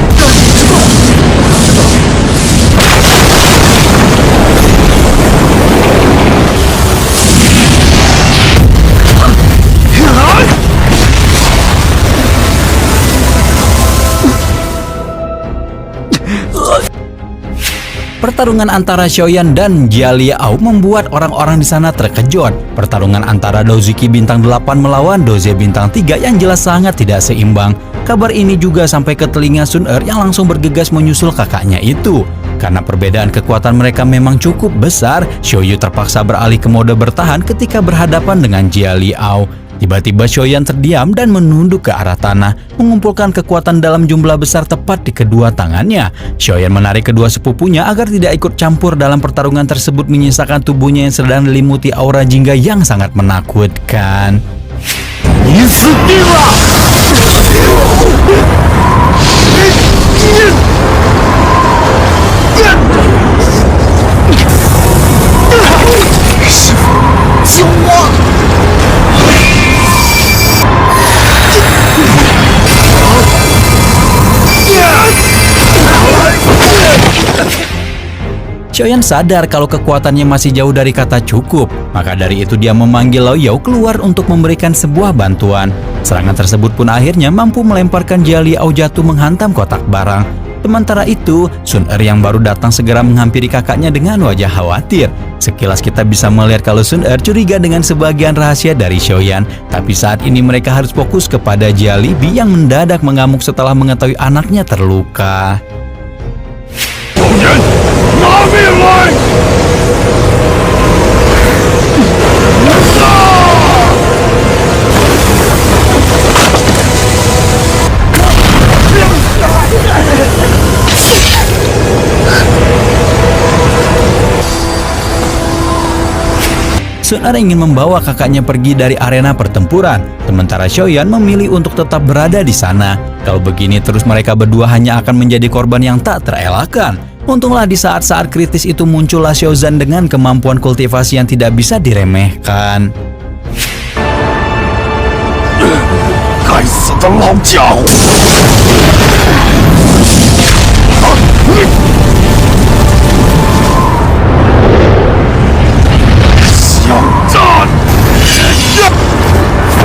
Pertarungan antara Xiaoyan dan Jia Liao membuat orang-orang di sana terkejut. Pertarungan antara Doziki bintang 8 melawan Doze bintang 3 yang jelas sangat tidak seimbang. Kabar ini juga sampai ke telinga Sun Er yang langsung bergegas menyusul kakaknya itu. Karena perbedaan kekuatan mereka memang cukup besar, Xiaoyu terpaksa beralih ke mode bertahan ketika berhadapan dengan Jia Liao. Tiba-tiba Xiaoyan terdiam dan menunduk ke arah tanah, mengumpulkan kekuatan dalam jumlah besar tepat di kedua tangannya. Xiaoyan menarik kedua sepupunya agar tidak ikut campur dalam pertarungan tersebut, menyisakan tubuhnya yang sedang dilimuti aura jingga yang sangat menakutkan. Xiaoyan sadar kalau kekuatannya masih jauh dari kata cukup, maka dari itu dia memanggil Lao Yao keluar untuk memberikan sebuah bantuan. Serangan tersebut pun akhirnya mampu melemparkan Jia Liao jatuh menghantam kotak barang. Sementara itu, Sun Er yang baru datang segera menghampiri kakaknya dengan wajah khawatir. Sekilas kita bisa melihat kalau Sun Er curiga dengan sebagian rahasia dari Xiaoyan, tapi saat ini mereka harus fokus kepada Jia Libi yang mendadak mengamuk setelah mengetahui anaknya terluka. 拿命来！ Sun Er ingin membawa kakaknya pergi dari arena pertempuran, sementara Xiaoyan memilih untuk tetap berada di sana. Kalau begini terus mereka berdua hanya akan menjadi korban yang tak terelakkan. Untunglah di saat-saat kritis itu muncullah Xiaozan dengan kemampuan kultivasi yang tidak bisa diremehkan. 该死的老家伙！ 小战！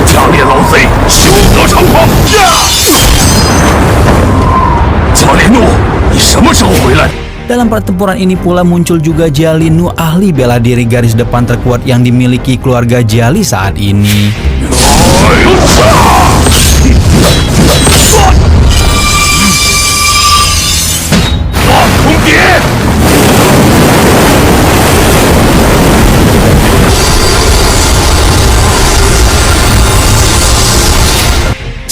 强烈老贼，休得猖狂！加列诺，你什么时候回来？ Dalam pertempuran ini pula muncul juga Jia Linu, ahli bela diri garis depan terkuat yang dimiliki keluarga Jiali saat ini.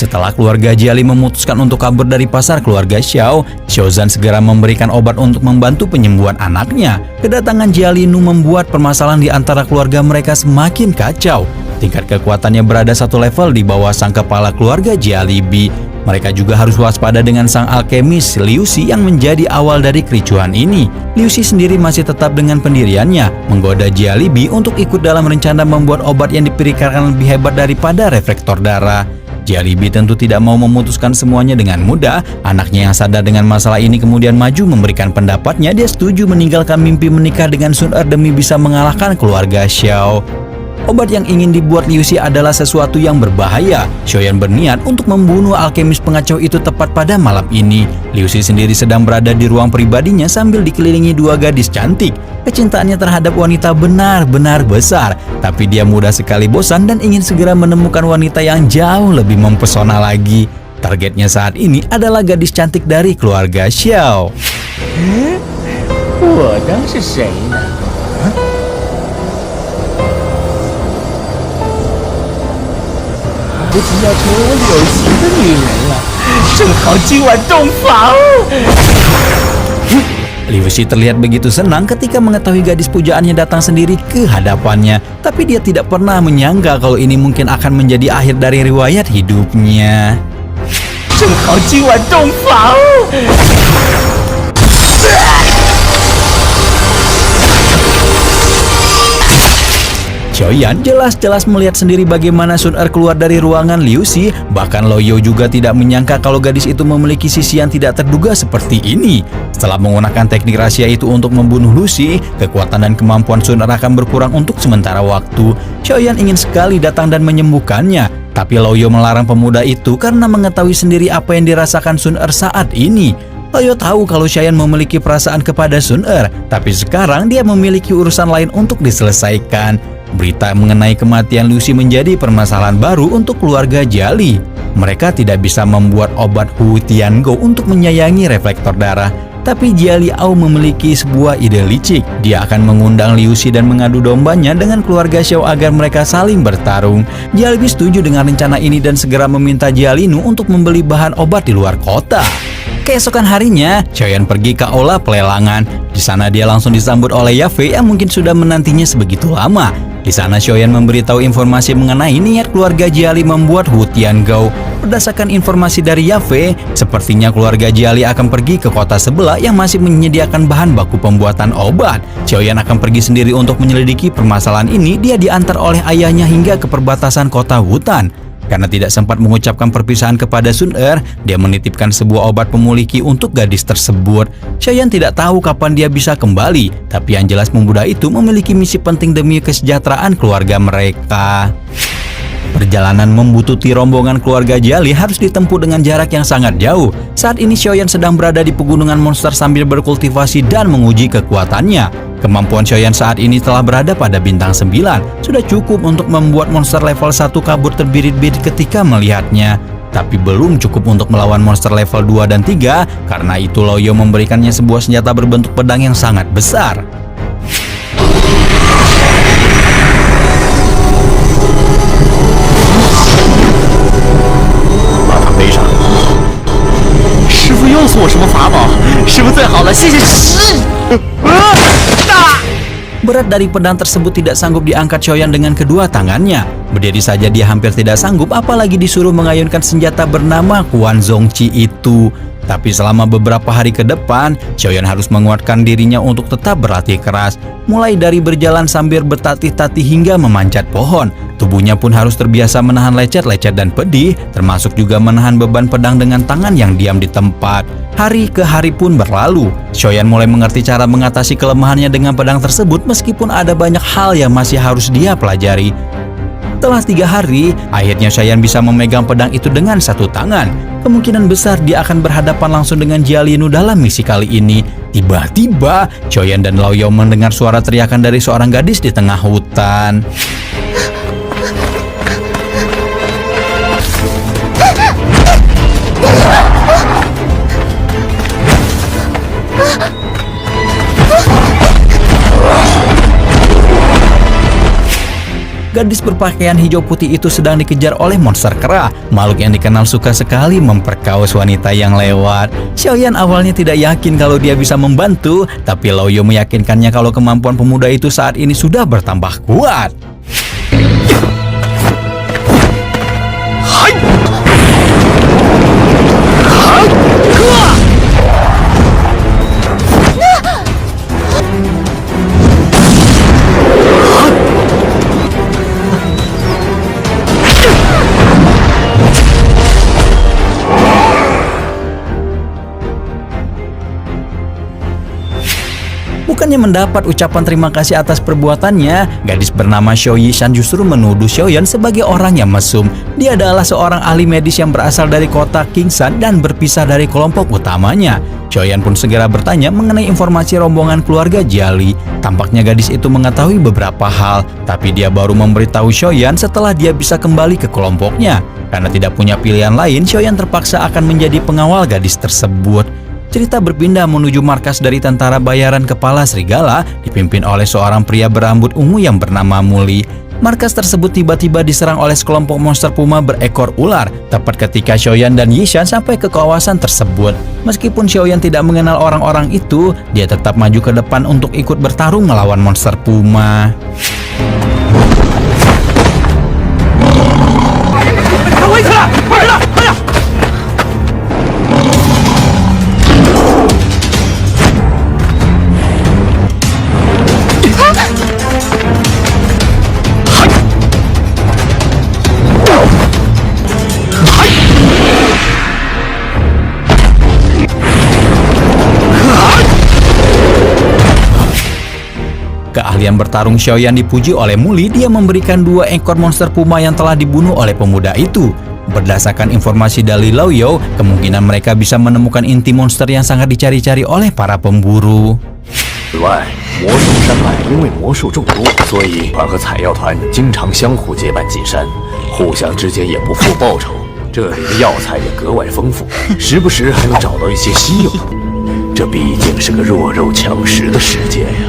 Setelah keluarga Jiali memutuskan untuk kabur dari pasar keluarga Xiao, Xiaozan segera memberikan obat untuk membantu penyembuhan anaknya. Kedatangan Jia Linu membuat permasalahan di antara keluarga mereka semakin kacau. Tingkat kekuatannya berada satu level di bawah sang kepala keluarga Jia Libi. Mereka juga harus waspada dengan sang alkemis Liu Xi yang menjadi awal dari kericuhan ini. Liu Xi sendiri masih tetap dengan pendiriannya, menggoda Jia Libi untuk ikut dalam rencana membuat obat yang diperkirakan lebih hebat daripada reflektor darah. Jia Libi tentu tidak mau memutuskan semuanya dengan mudah. Anaknya yang sadar dengan masalah ini kemudian maju memberikan pendapatnya. Dia setuju meninggalkan mimpi menikah dengan Sun Er demi bisa mengalahkan keluarga Xiao. Obat yang ingin dibuat Liu Xi adalah sesuatu yang berbahaya. Xiaoyan berniat untuk membunuh alkemis pengacau itu tepat pada malam ini. Liu Xi sendiri sedang berada di ruang pribadinya sambil dikelilingi dua gadis cantik. Kecintaannya terhadap wanita benar-benar besar, tapi dia mudah sekali bosan dan ingin segera menemukan wanita yang jauh lebih mempesona lagi. Targetnya saat ini adalah gadis cantik dari keluarga Xiao. 我当是谁呢？不仅要成为我柳行的女人了，正好今晚洞房。 Liu Xi terlihat begitu senang ketika mengetahui gadis pujaannya datang sendiri ke hadapannya. Tapi dia tidak pernah menyangka kalau ini mungkin akan menjadi akhir dari riwayat hidupnya. 正好今晚洞房。 Xiaoyan jelas-jelas melihat sendiri bagaimana Sun Er keluar dari ruangan Liu Xi. Bahkan Lo Yo juga tidak menyangka kalau gadis itu memiliki sisi yang tidak terduga seperti ini. Setelah menggunakan teknik rahasia itu untuk membunuh Liu Xi, kekuatan dan kemampuan Sun Er akan berkurang untuk sementara waktu. Xiaoyan ingin sekali datang dan menyembuhkannya, tapi Lo Yo melarang pemuda itu karena mengetahui sendiri apa yang dirasakan Sun Er saat ini. Lo Yo tahu kalau Xiaoyan memiliki perasaan kepada Sun Er, tapi sekarang dia memiliki urusan lain untuk diselesaikan. Berita mengenai kematian Liu Xi menjadi permasalahan baru untuk keluarga Jiali. Mereka tidak bisa membuat obat Hu Tiango untuk menyayangi reflektor darah. Tapi Jiali Ao memiliki sebuah ide licik. Dia akan mengundang Liu Xi dan mengadu dombanya dengan keluarga Xiao agar mereka saling bertarung. Jiali setuju dengan rencana ini dan segera meminta Jialinu untuk membeli bahan obat di luar kota. Keesokan harinya, Xiaoyan pergi ke aula pelelangan. Di sana dia langsung disambut oleh Yafei yang mungkin sudah menantinya sebegitu lama. Di sana Xiaoyan memberitahu informasi mengenai niat keluarga Jiali membuat Hu Tiango. Berdasarkan informasi dari Yafei, sepertinya keluarga Jiali akan pergi ke kota sebelah yang masih menyediakan bahan baku pembuatan obat. Xiaoyan akan pergi sendiri untuk menyelidiki permasalahan ini. Dia diantar oleh ayahnya hingga ke perbatasan kota hutan. Karena tidak sempat mengucapkan perpisahan kepada Sun Er, dia menitipkan sebuah obat pemulih Qi untuk gadis tersebut. Xiaoyan tidak tahu kapan dia bisa kembali, tapi yang jelas pemuda itu memiliki misi penting demi kesejahteraan keluarga mereka. Perjalanan membututi rombongan keluarga Jiali harus ditempuh dengan jarak yang sangat jauh. Saat ini Xiaoyan sedang berada di pegunungan monster sambil berkultivasi dan menguji kekuatannya. Kemampuan Xiaoyan saat ini telah berada pada bintang 9. Sudah cukup untuk membuat monster level 1 kabur terbirit-birit ketika melihatnya. Tapi belum cukup untuk melawan monster level 2 dan 3. Karena itu Lo Yo memberikannya sebuah senjata berbentuk pedang yang sangat besar. Berat dari pedang tersebut tidak sanggup diangkat Xiaoyan dengan kedua tangannya. Berdiri saja dia hampir tidak sanggup, apalagi disuruh mengayunkan senjata bernama Quan Zongqi itu. Tapi selama beberapa hari ke depan, Xiaoyan harus menguatkan dirinya untuk tetap berlatih keras. Mulai dari berjalan sambil bertatih-tatih hingga memanjat pohon. Tubuhnya pun harus terbiasa menahan lecet-lecet dan pedih, termasuk juga menahan beban pedang dengan tangan yang diam di tempat. Hari ke hari pun berlalu. Xiaoyan mulai mengerti cara mengatasi kelemahannya dengan pedang tersebut meskipun ada banyak hal yang masih harus dia pelajari. Setelah 3 hari, akhirnya Xiaoyan bisa memegang pedang itu dengan satu tangan. Kemungkinan besar dia akan berhadapan langsung dengan Jialinu dalam misi kali ini. Tiba-tiba, Xiaoyan dan Lo Yo mendengar suara teriakan dari seorang gadis di tengah hutan. Gadis berpakaian hijau putih itu sedang dikejar oleh monster kera, makhluk yang dikenal suka sekali memperkaos wanita yang lewat. Xiaoyan awalnya tidak yakin kalau dia bisa membantu, tapi Lo Yo meyakinkannya kalau kemampuan pemuda itu saat ini sudah bertambah kuat. Bukannya mendapat ucapan terima kasih atas perbuatannya, gadis bernama Xiao Yishan justru menuduh Xiaoyan sebagai orang yang mesum. Dia adalah seorang ahli medis yang berasal dari kota Kingshan dan berpisah dari kelompok utamanya. Xiaoyan pun segera bertanya mengenai informasi rombongan keluarga Jiali. Tampaknya gadis itu mengetahui beberapa hal, tapi dia baru memberitahu Xiaoyan setelah dia bisa kembali ke kelompoknya. Karena tidak punya pilihan lain, Xiaoyan terpaksa akan menjadi pengawal gadis tersebut. Cerita berpindah menuju markas dari tentara bayaran kepala serigala dipimpin oleh seorang pria berambut ungu yang bernama Muli. Markas tersebut tiba-tiba diserang oleh sekelompok monster puma berekor ular tepat ketika Xiaoyan dan Yishan sampai ke kawasan tersebut. Meskipun Xiaoyan tidak mengenal orang-orang itu, dia tetap maju ke depan untuk ikut bertarung melawan monster puma. Keahlian bertarung Xiaoyan dipuji oleh Muli. Dia memberikan 2 ekor monster puma yang telah dibunuh oleh pemuda itu. Berdasarkan informasi dari Lao Yao, kemungkinan mereka bisa menemukan inti monster yang sangat dicari-cari oleh para pemburu. 此外，魔兽山脉因为魔兽众多，所以团和采药团经常相互结伴进山，互相之间也不负报酬。这里的药材也格外丰富，时不时还能找到一些稀有的。这毕竟是个弱肉强食的世界呀。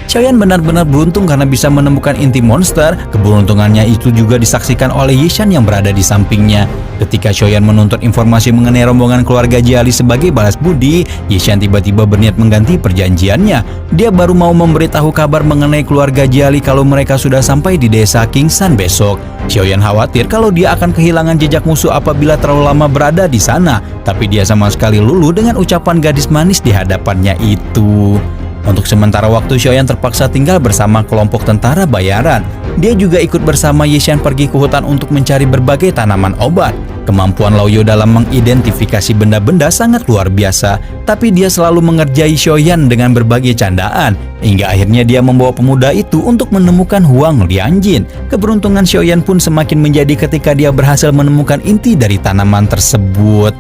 Xiaoyan benar-benar beruntung karena bisa menemukan inti monster. Keberuntungannya itu juga disaksikan oleh Yishan yang berada di sampingnya. Ketika Xiaoyan menuntut informasi mengenai rombongan keluarga Jiali sebagai balas budi, Yishan tiba-tiba berniat mengganti perjanjiannya. Dia baru mau memberitahu kabar mengenai keluarga Jiali kalau mereka sudah sampai di desa Kingshan besok. Xiaoyan khawatir kalau dia akan kehilangan jejak musuh apabila terlalu lama berada di sana. Tapi dia sama sekali luluh dengan ucapan gadis manis di hadapannya itu. Untuk sementara waktu, Xiaoyan terpaksa tinggal bersama kelompok tentara bayaran. Dia juga ikut bersama Yishan pergi ke hutan untuk mencari berbagai tanaman obat. Kemampuan Lao Yao dalam mengidentifikasi benda-benda sangat luar biasa, tapi dia selalu mengerjai Xiaoyan dengan berbagai candaan. Hingga akhirnya dia membawa pemuda itu untuk menemukan Huang Lianjin. Keberuntungan Xiaoyan pun semakin menjadi ketika dia berhasil menemukan inti dari tanaman tersebut.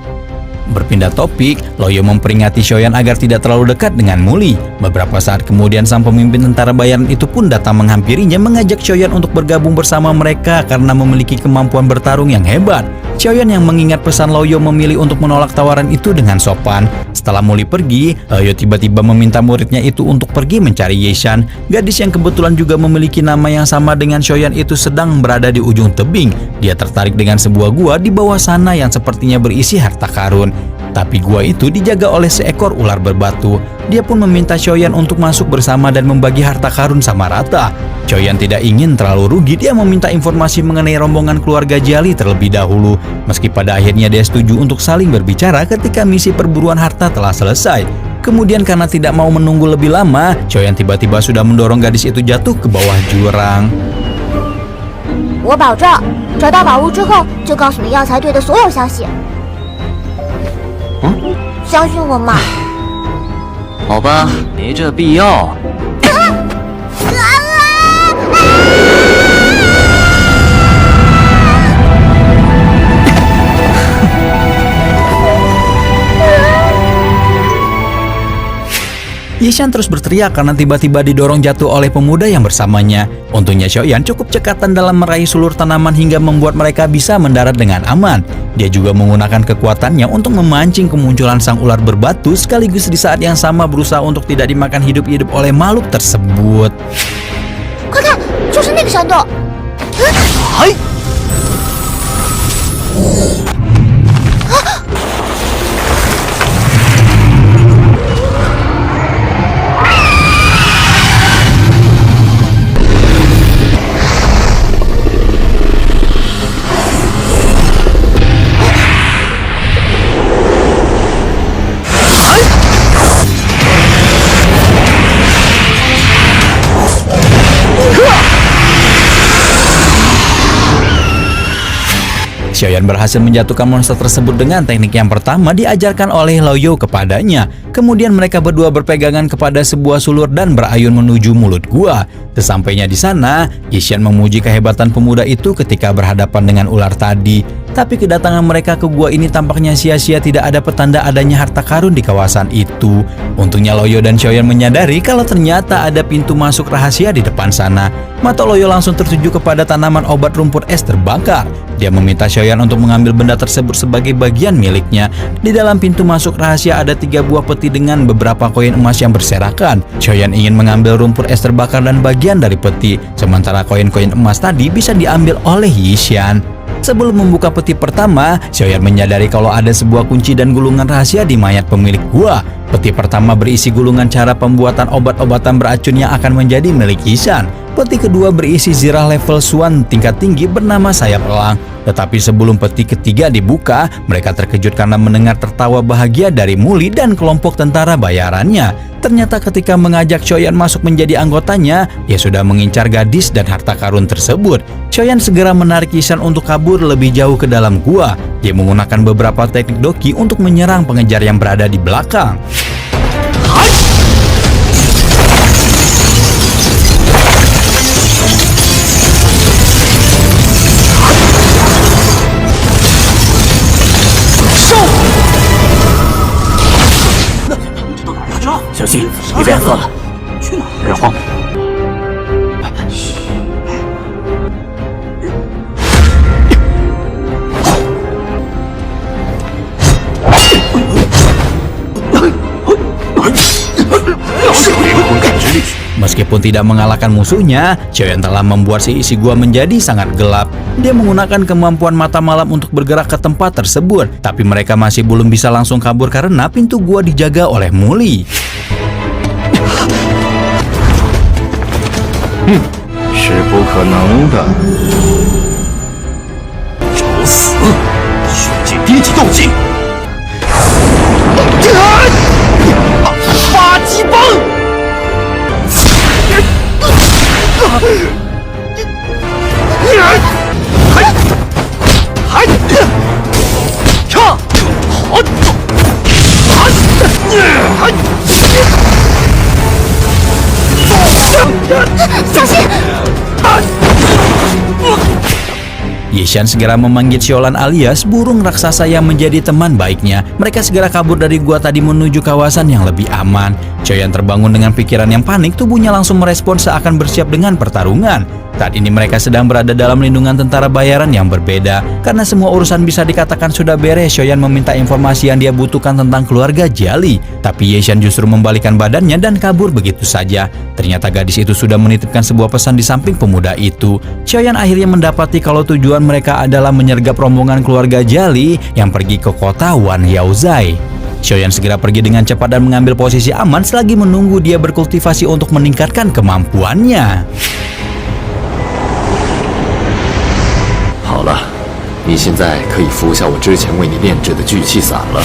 Berpindah topik, Lao Yao memperingati Xiaoyan agar tidak terlalu dekat dengan Muli. Beberapa saat kemudian sang pemimpin tentara bayaran itu pun datang menghampirinya mengajak Xiaoyan untuk bergabung bersama mereka karena memiliki kemampuan bertarung yang hebat. Xiaoyan yang mengingat pesan Lao Yao memilih untuk menolak tawaran itu dengan sopan. Setelah Muli pergi, Lao Yao tiba-tiba meminta muridnya itu untuk pergi mencari Yishan. Gadis yang kebetulan juga memiliki nama yang sama dengan Xiaoyan itu sedang berada di ujung tebing. Dia tertarik dengan sebuah gua di bawah sana yang sepertinya berisi harta karun. Tapi gua itu dijaga oleh seekor ular berbatu. Dia pun meminta Xiaoyan untuk masuk bersama dan membagi harta karun sama rata. Xiaoyan tidak ingin terlalu rugi, dia meminta informasi mengenai rombongan keluarga Jiali terlebih dahulu. Meski pada akhirnya dia setuju untuk saling berbicara ketika misi perburuan harta telah selesai. Kemudian karena tidak mau menunggu lebih lama, Xiaoyan tiba-tiba sudah mendorong gadis itu jatuh ke bawah jurang. 我保证，找到宝物之后就告诉你药材队的所有消息。相信我嘛。好吧，没这必要。Yishan terus berteriak karena tiba-tiba didorong jatuh oleh pemuda yang bersamanya. Untungnya Xiaoyan cukup cekatan dalam meraih sulur tanaman hingga membuat mereka bisa mendarat dengan aman. Dia juga menggunakan kekuatannya untuk memancing kemunculan sang ular berbatu sekaligus di saat yang sama berusaha untuk tidak dimakan hidup-hidup oleh makhluk tersebut. 快看，就是那个山洞。Xiaoyan berhasil menjatuhkan monster tersebut dengan teknik yang pertama diajarkan oleh Laoyu kepadanya. Kemudian mereka berdua berpegangan kepada sebuah sulur dan berayun menuju mulut gua. Sesampainya di sana, Yixian memuji kehebatan pemuda itu ketika berhadapan dengan ular tadi. Tapi kedatangan mereka ke gua ini tampaknya sia-sia, tidak ada petanda adanya harta karun di kawasan itu. Untungnya Laoyu dan Xiaoyan menyadari kalau ternyata ada pintu masuk rahasia di depan sana. Mata Laoyu langsung tertuju kepada tanaman obat rumput es terbakar. Dia meminta Xiaoyan untuk mengambil benda tersebut sebagai bagian miliknya. Di dalam pintu masuk rahasia ada 3 buah peti dengan beberapa koin emas yang berserakan. Xiaoyan ingin mengambil rumput es terbakar dan bagian dari peti, sementara koin-koin emas tadi bisa diambil oleh Yixian. Sebelum membuka peti pertama, Xiaoyan menyadari kalau ada sebuah kunci dan gulungan rahasia di mayat pemilik gua. Peti pertama berisi gulungan cara pembuatan obat-obatan beracun yang akan menjadi milik Yixian. Peti kedua berisi zirah level Xuan tingkat tinggi bernama sayap elang. Tetapi sebelum peti ketiga dibuka, mereka terkejut karena mendengar tertawa bahagia dari Muli dan kelompok tentara bayarannya. Ternyata ketika mengajak Xiaoyan masuk menjadi anggotanya, ia sudah mengincar gadis dan harta karun tersebut. Xiaoyan segera menarik Yixian untuk kabur lebih jauh ke dalam gua. Dia menggunakan beberapa teknik doki untuk menyerang pengejar yang berada di belakang. Meskipun tidak mengalahkan musuhnya, Xiaoyan telah membuat si isi gua menjadi sangat gelap. Dia menggunakan kemampuan mata malam untuk bergerak ke tempat tersebut, tapi mereka masih belum bisa langsung kabur karena pintu gua dijaga oleh Muli. 是不可能的。找死！血界第一级斗技，八极崩！小心！ Yixian segera memanggil Xiaolan alias burung raksasa yang menjadi teman baiknya. Mereka segera kabur dari gua tadi menuju kawasan yang lebih aman. Xiaoyan terbangun dengan pikiran yang panik, tubuhnya langsung merespon seakan bersiap dengan pertarungan. Saat ini mereka sedang berada dalam lindungan tentara bayaran yang berbeda. Karena semua urusan bisa dikatakan sudah beres, Xiaoyan meminta informasi yang dia butuhkan tentang keluarga Jiali. Tapi Yixian justru membalikkan badannya dan kabur begitu saja. Ternyata gadis itu sudah menitipkan sebuah pesan di samping pemuda itu. Xiaoyan akhirnya mendapati kalau tujuan mereka adalah menyergap rombongan keluarga Jiali yang pergi ke kota Wan Yaozai. Xiaoyan segera pergi dengan cepat dan mengambil posisi aman selagi menunggu dia berkultivasi untuk meningkatkan kemampuannya. 好了，你现在可以服下我之前为你炼制的聚气散了。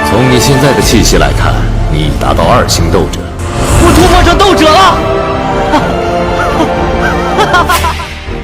从你现在的气息来看，你已达到2星斗者。 我突破成斗者了！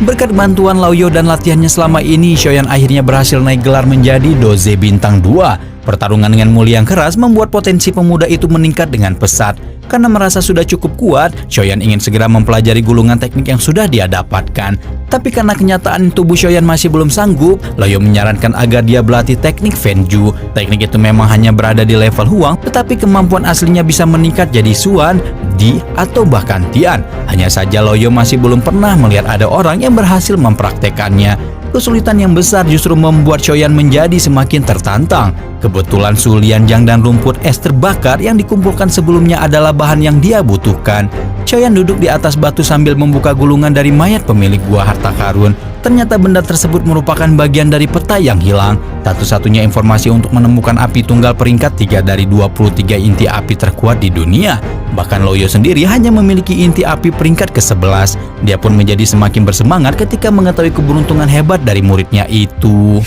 Berkat bantuan Laoyu dan latihannya selama ini, Xiaoyan akhirnya berhasil naik gelar menjadi Doze Bintang 2. Pertarungan dengan Muli yang keras membuat potensi pemuda itu meningkat dengan pesat. Karena merasa sudah cukup kuat, Xiaoyan ingin segera mempelajari gulungan teknik yang sudah dia dapatkan. Tapi karena kenyataan tubuh Xiaoyan masih belum sanggup, Laoyu menyarankan agar dia berlatih teknik Fenju. Teknik itu memang hanya berada di level Huang, tetapi kemampuan aslinya bisa meningkat jadi Xuan, Di, atau bahkan Tian. Hanya saja Laoyu masih belum pernah melihat ada orang yang berhasil mempraktekannya. Kesulitan yang besar justru membuat Xiaoyan menjadi semakin tertantang. Kebetulan Su Lianjiang dan rumput es terbakar yang dikumpulkan sebelumnya adalah bahan yang dia butuhkan. Xiaoyan duduk di atas batu sambil membuka gulungan dari mayat pemilik gua harta karun. Ternyata benda tersebut merupakan bagian dari peta yang hilang. Satu-satunya informasi untuk menemukan api tunggal peringkat 3 dari 23 inti api terkuat di dunia. Bahkan Loyo sendiri hanya memiliki inti api peringkat ke-11. Dia pun menjadi semakin bersemangat ketika mengetahui keberuntungan hebat dari muridnya itu.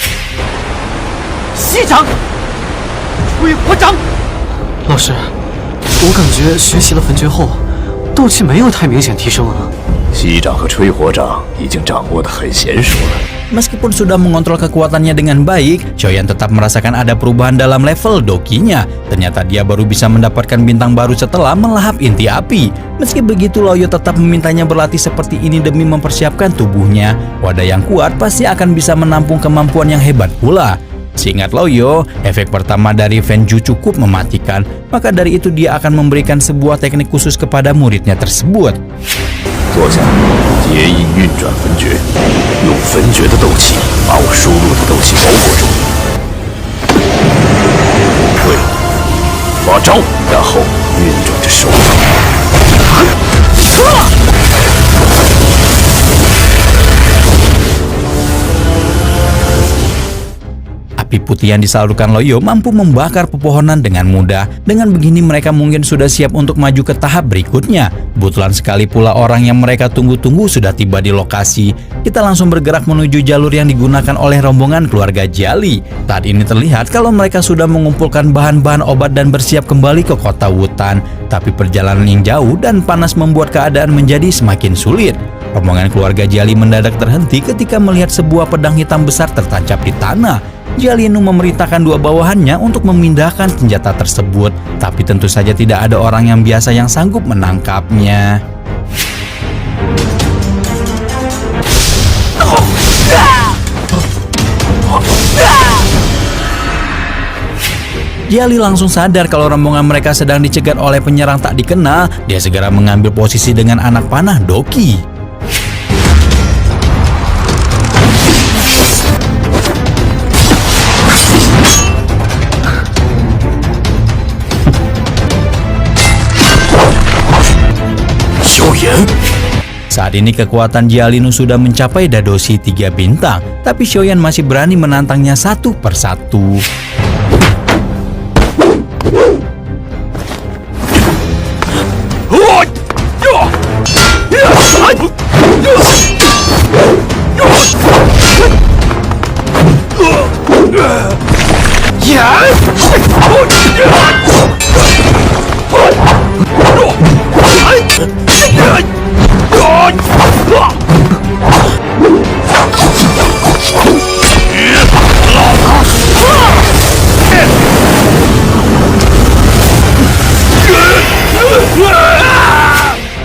西掌，吹火掌。老师，我感觉学习了焚诀后，斗气没有太明显提升啊。 西掌和吹火掌已经掌握得很娴熟了。 Meskipun sudah mengontrol kekuatannya dengan baik, Xiaoyan tetap merasakan ada perubahan dalam level dokinya. Ternyata dia baru bisa mendapatkan bintang baru setelah melahap inti api. Meski begitu, Loyo tetap memintanya berlatih seperti ini demi mempersiapkan tubuhnya. Wadah yang kuat pasti akan bisa menampung kemampuan yang hebat pula. Seingat Loyo, efek pertama dari Venju cukup mematikan. Maka dari itu dia akan memberikan sebuah teknik khusus kepada muridnya tersebut. 坐下，结印运转焚诀，用焚诀的斗气把我输入的斗气包裹住。对，发招，然后运转着手掌。 Api putih yang disalurkan Loyo mampu membakar pepohonan dengan mudah. Dengan begini mereka mungkin sudah siap untuk maju ke tahap berikutnya. Kebetulan sekali pula orang yang mereka tunggu-tunggu sudah tiba di lokasi. Kita langsung bergerak menuju jalur yang digunakan oleh rombongan keluarga Jiali. Saat ini terlihat kalau mereka sudah mengumpulkan bahan-bahan obat dan bersiap kembali ke kota Wutan. Tapi perjalanan yang jauh dan panas membuat keadaan menjadi semakin sulit. Rombongan keluarga Jiali mendadak terhenti ketika melihat sebuah pedang hitam besar tertancap di tanah. Jialinu memerintahkan dua bawahannya untuk memindahkan senjata tersebut, tapi tentu saja tidak ada orang yang biasa yang sanggup menangkapnya. Jiali langsung sadar kalau rombongan mereka sedang dicegat oleh penyerang tak dikenal. Dia segera mengambil posisi dengan anak panah Doki. Saat ini kekuatan Jialinu sudah mencapai Dadoshi 3 bintang, tapi Xiaoyan masih berani menantangnya satu persatu.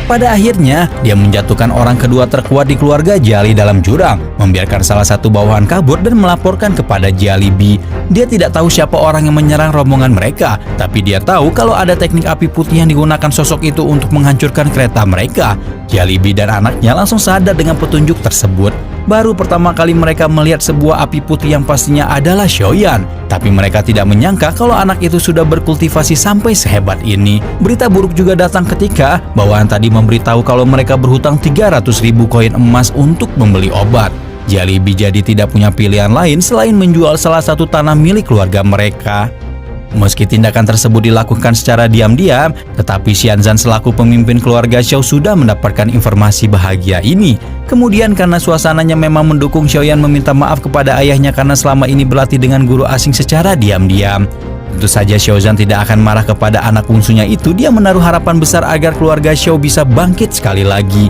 Pada akhirnya, dia menjatuhkan orang kedua terkuat di keluarga Jiali dalam jurang, membiarkan salah satu bawahan kabur dan melaporkan kepada Jialibi. Dia tidak tahu siapa orang yang menyerang rombongan mereka, tapi dia tahu kalau ada teknik api putih yang digunakan sosok itu untuk menghancurkan kereta mereka. Jialibi dan anaknya langsung sadar dengan petunjuk tersebut. Baru pertama kali mereka melihat sebuah api putih yang pastinya adalah Xiaoyan. Tapi mereka tidak menyangka kalau anak itu sudah berkultivasi sampai sehebat ini. Berita buruk juga datang ketika bawahan tadi memberitahu kalau mereka berhutang 300.000 koin emas untuk membeli obat. Jialibi jadi tidak punya pilihan lain selain menjual salah satu tanah milik keluarga mereka. Meski tindakan tersebut dilakukan secara diam-diam, tetapi Xianzan selaku pemimpin keluarga Xiao sudah mendapatkan informasi bahagia ini. Kemudian karena suasananya memang mendukung, Xiaoyan meminta maaf kepada ayahnya karena selama ini berlatih dengan guru asing secara diam-diam. Tentu saja Xiaozan tidak akan marah kepada anak bungsunya itu. Dia menaruh harapan besar agar keluarga Xiao bisa bangkit sekali lagi.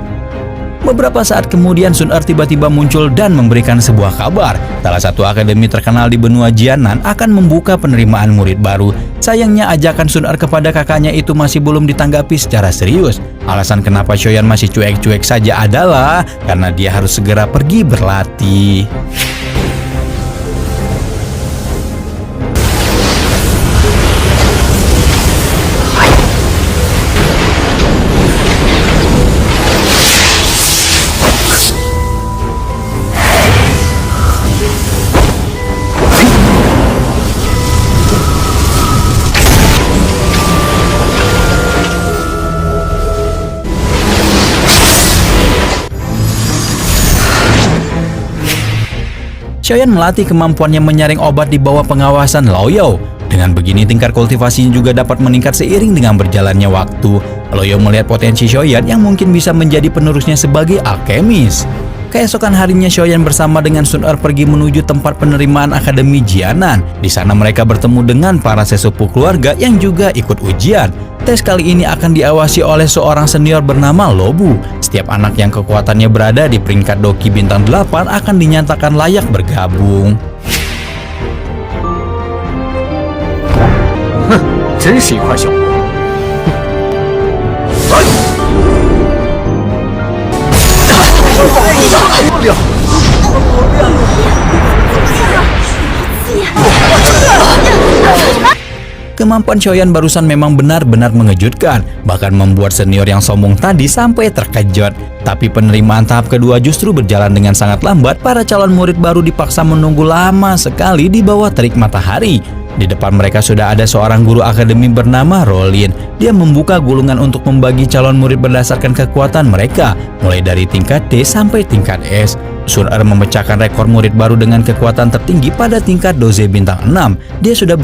Beberapa saat kemudian Sun Er tiba-tiba muncul dan memberikan sebuah kabar. Salah satu akademi terkenal di benua Jianan akan membuka penerimaan murid baru. Sayangnya ajakan Sun Er kepada kakaknya itu masih belum ditanggapi secara serius. Alasan kenapa Xiaoyan masih cuek-cuek saja adalah karena dia harus segera pergi berlatih. Xiaoyan melatih kemampuannya menyaring obat di bawah pengawasan Lao Yao. Dengan begini tingkat kultivasinya juga dapat meningkat seiring dengan berjalannya waktu. Lao Yao melihat potensi Xiaoyan yang mungkin bisa menjadi penerusnya sebagai alkemis. Keesokan harinya Xiaoyan bersama dengan Sun Er pergi menuju tempat penerimaan Akademi Jianan. Di sana mereka bertemu dengan para sesepuh keluarga yang juga ikut ujian. Tes kali ini akan diawasi oleh seorang senior bernama Lobu. Setiap anak yang kekuatannya berada di peringkat Doki bintang 8 akan dinyatakan layak bergabung. 真是一块小活。Kemampuan Xiaoyan barusan memang benar-benar mengejutkan, bahkan membuat senior yang sombong tadi sampai terkejut. Tapi penerimaan tahap kedua justru berjalan dengan sangat lambat. Para calon murid baru dipaksa menunggu lama sekali di bawah terik matahari. Di depan mereka sudah ada seorang guru akademi bernama Rolin. Dia membuka gulungan untuk membagi calon murid berdasarkan kekuatan mereka, mulai dari tingkat D sampai tingkat S. Sun Er memecahkan rekor murid baru dengan kekuatan tertinggi pada tingkat Doze bintang 6. Dia sudah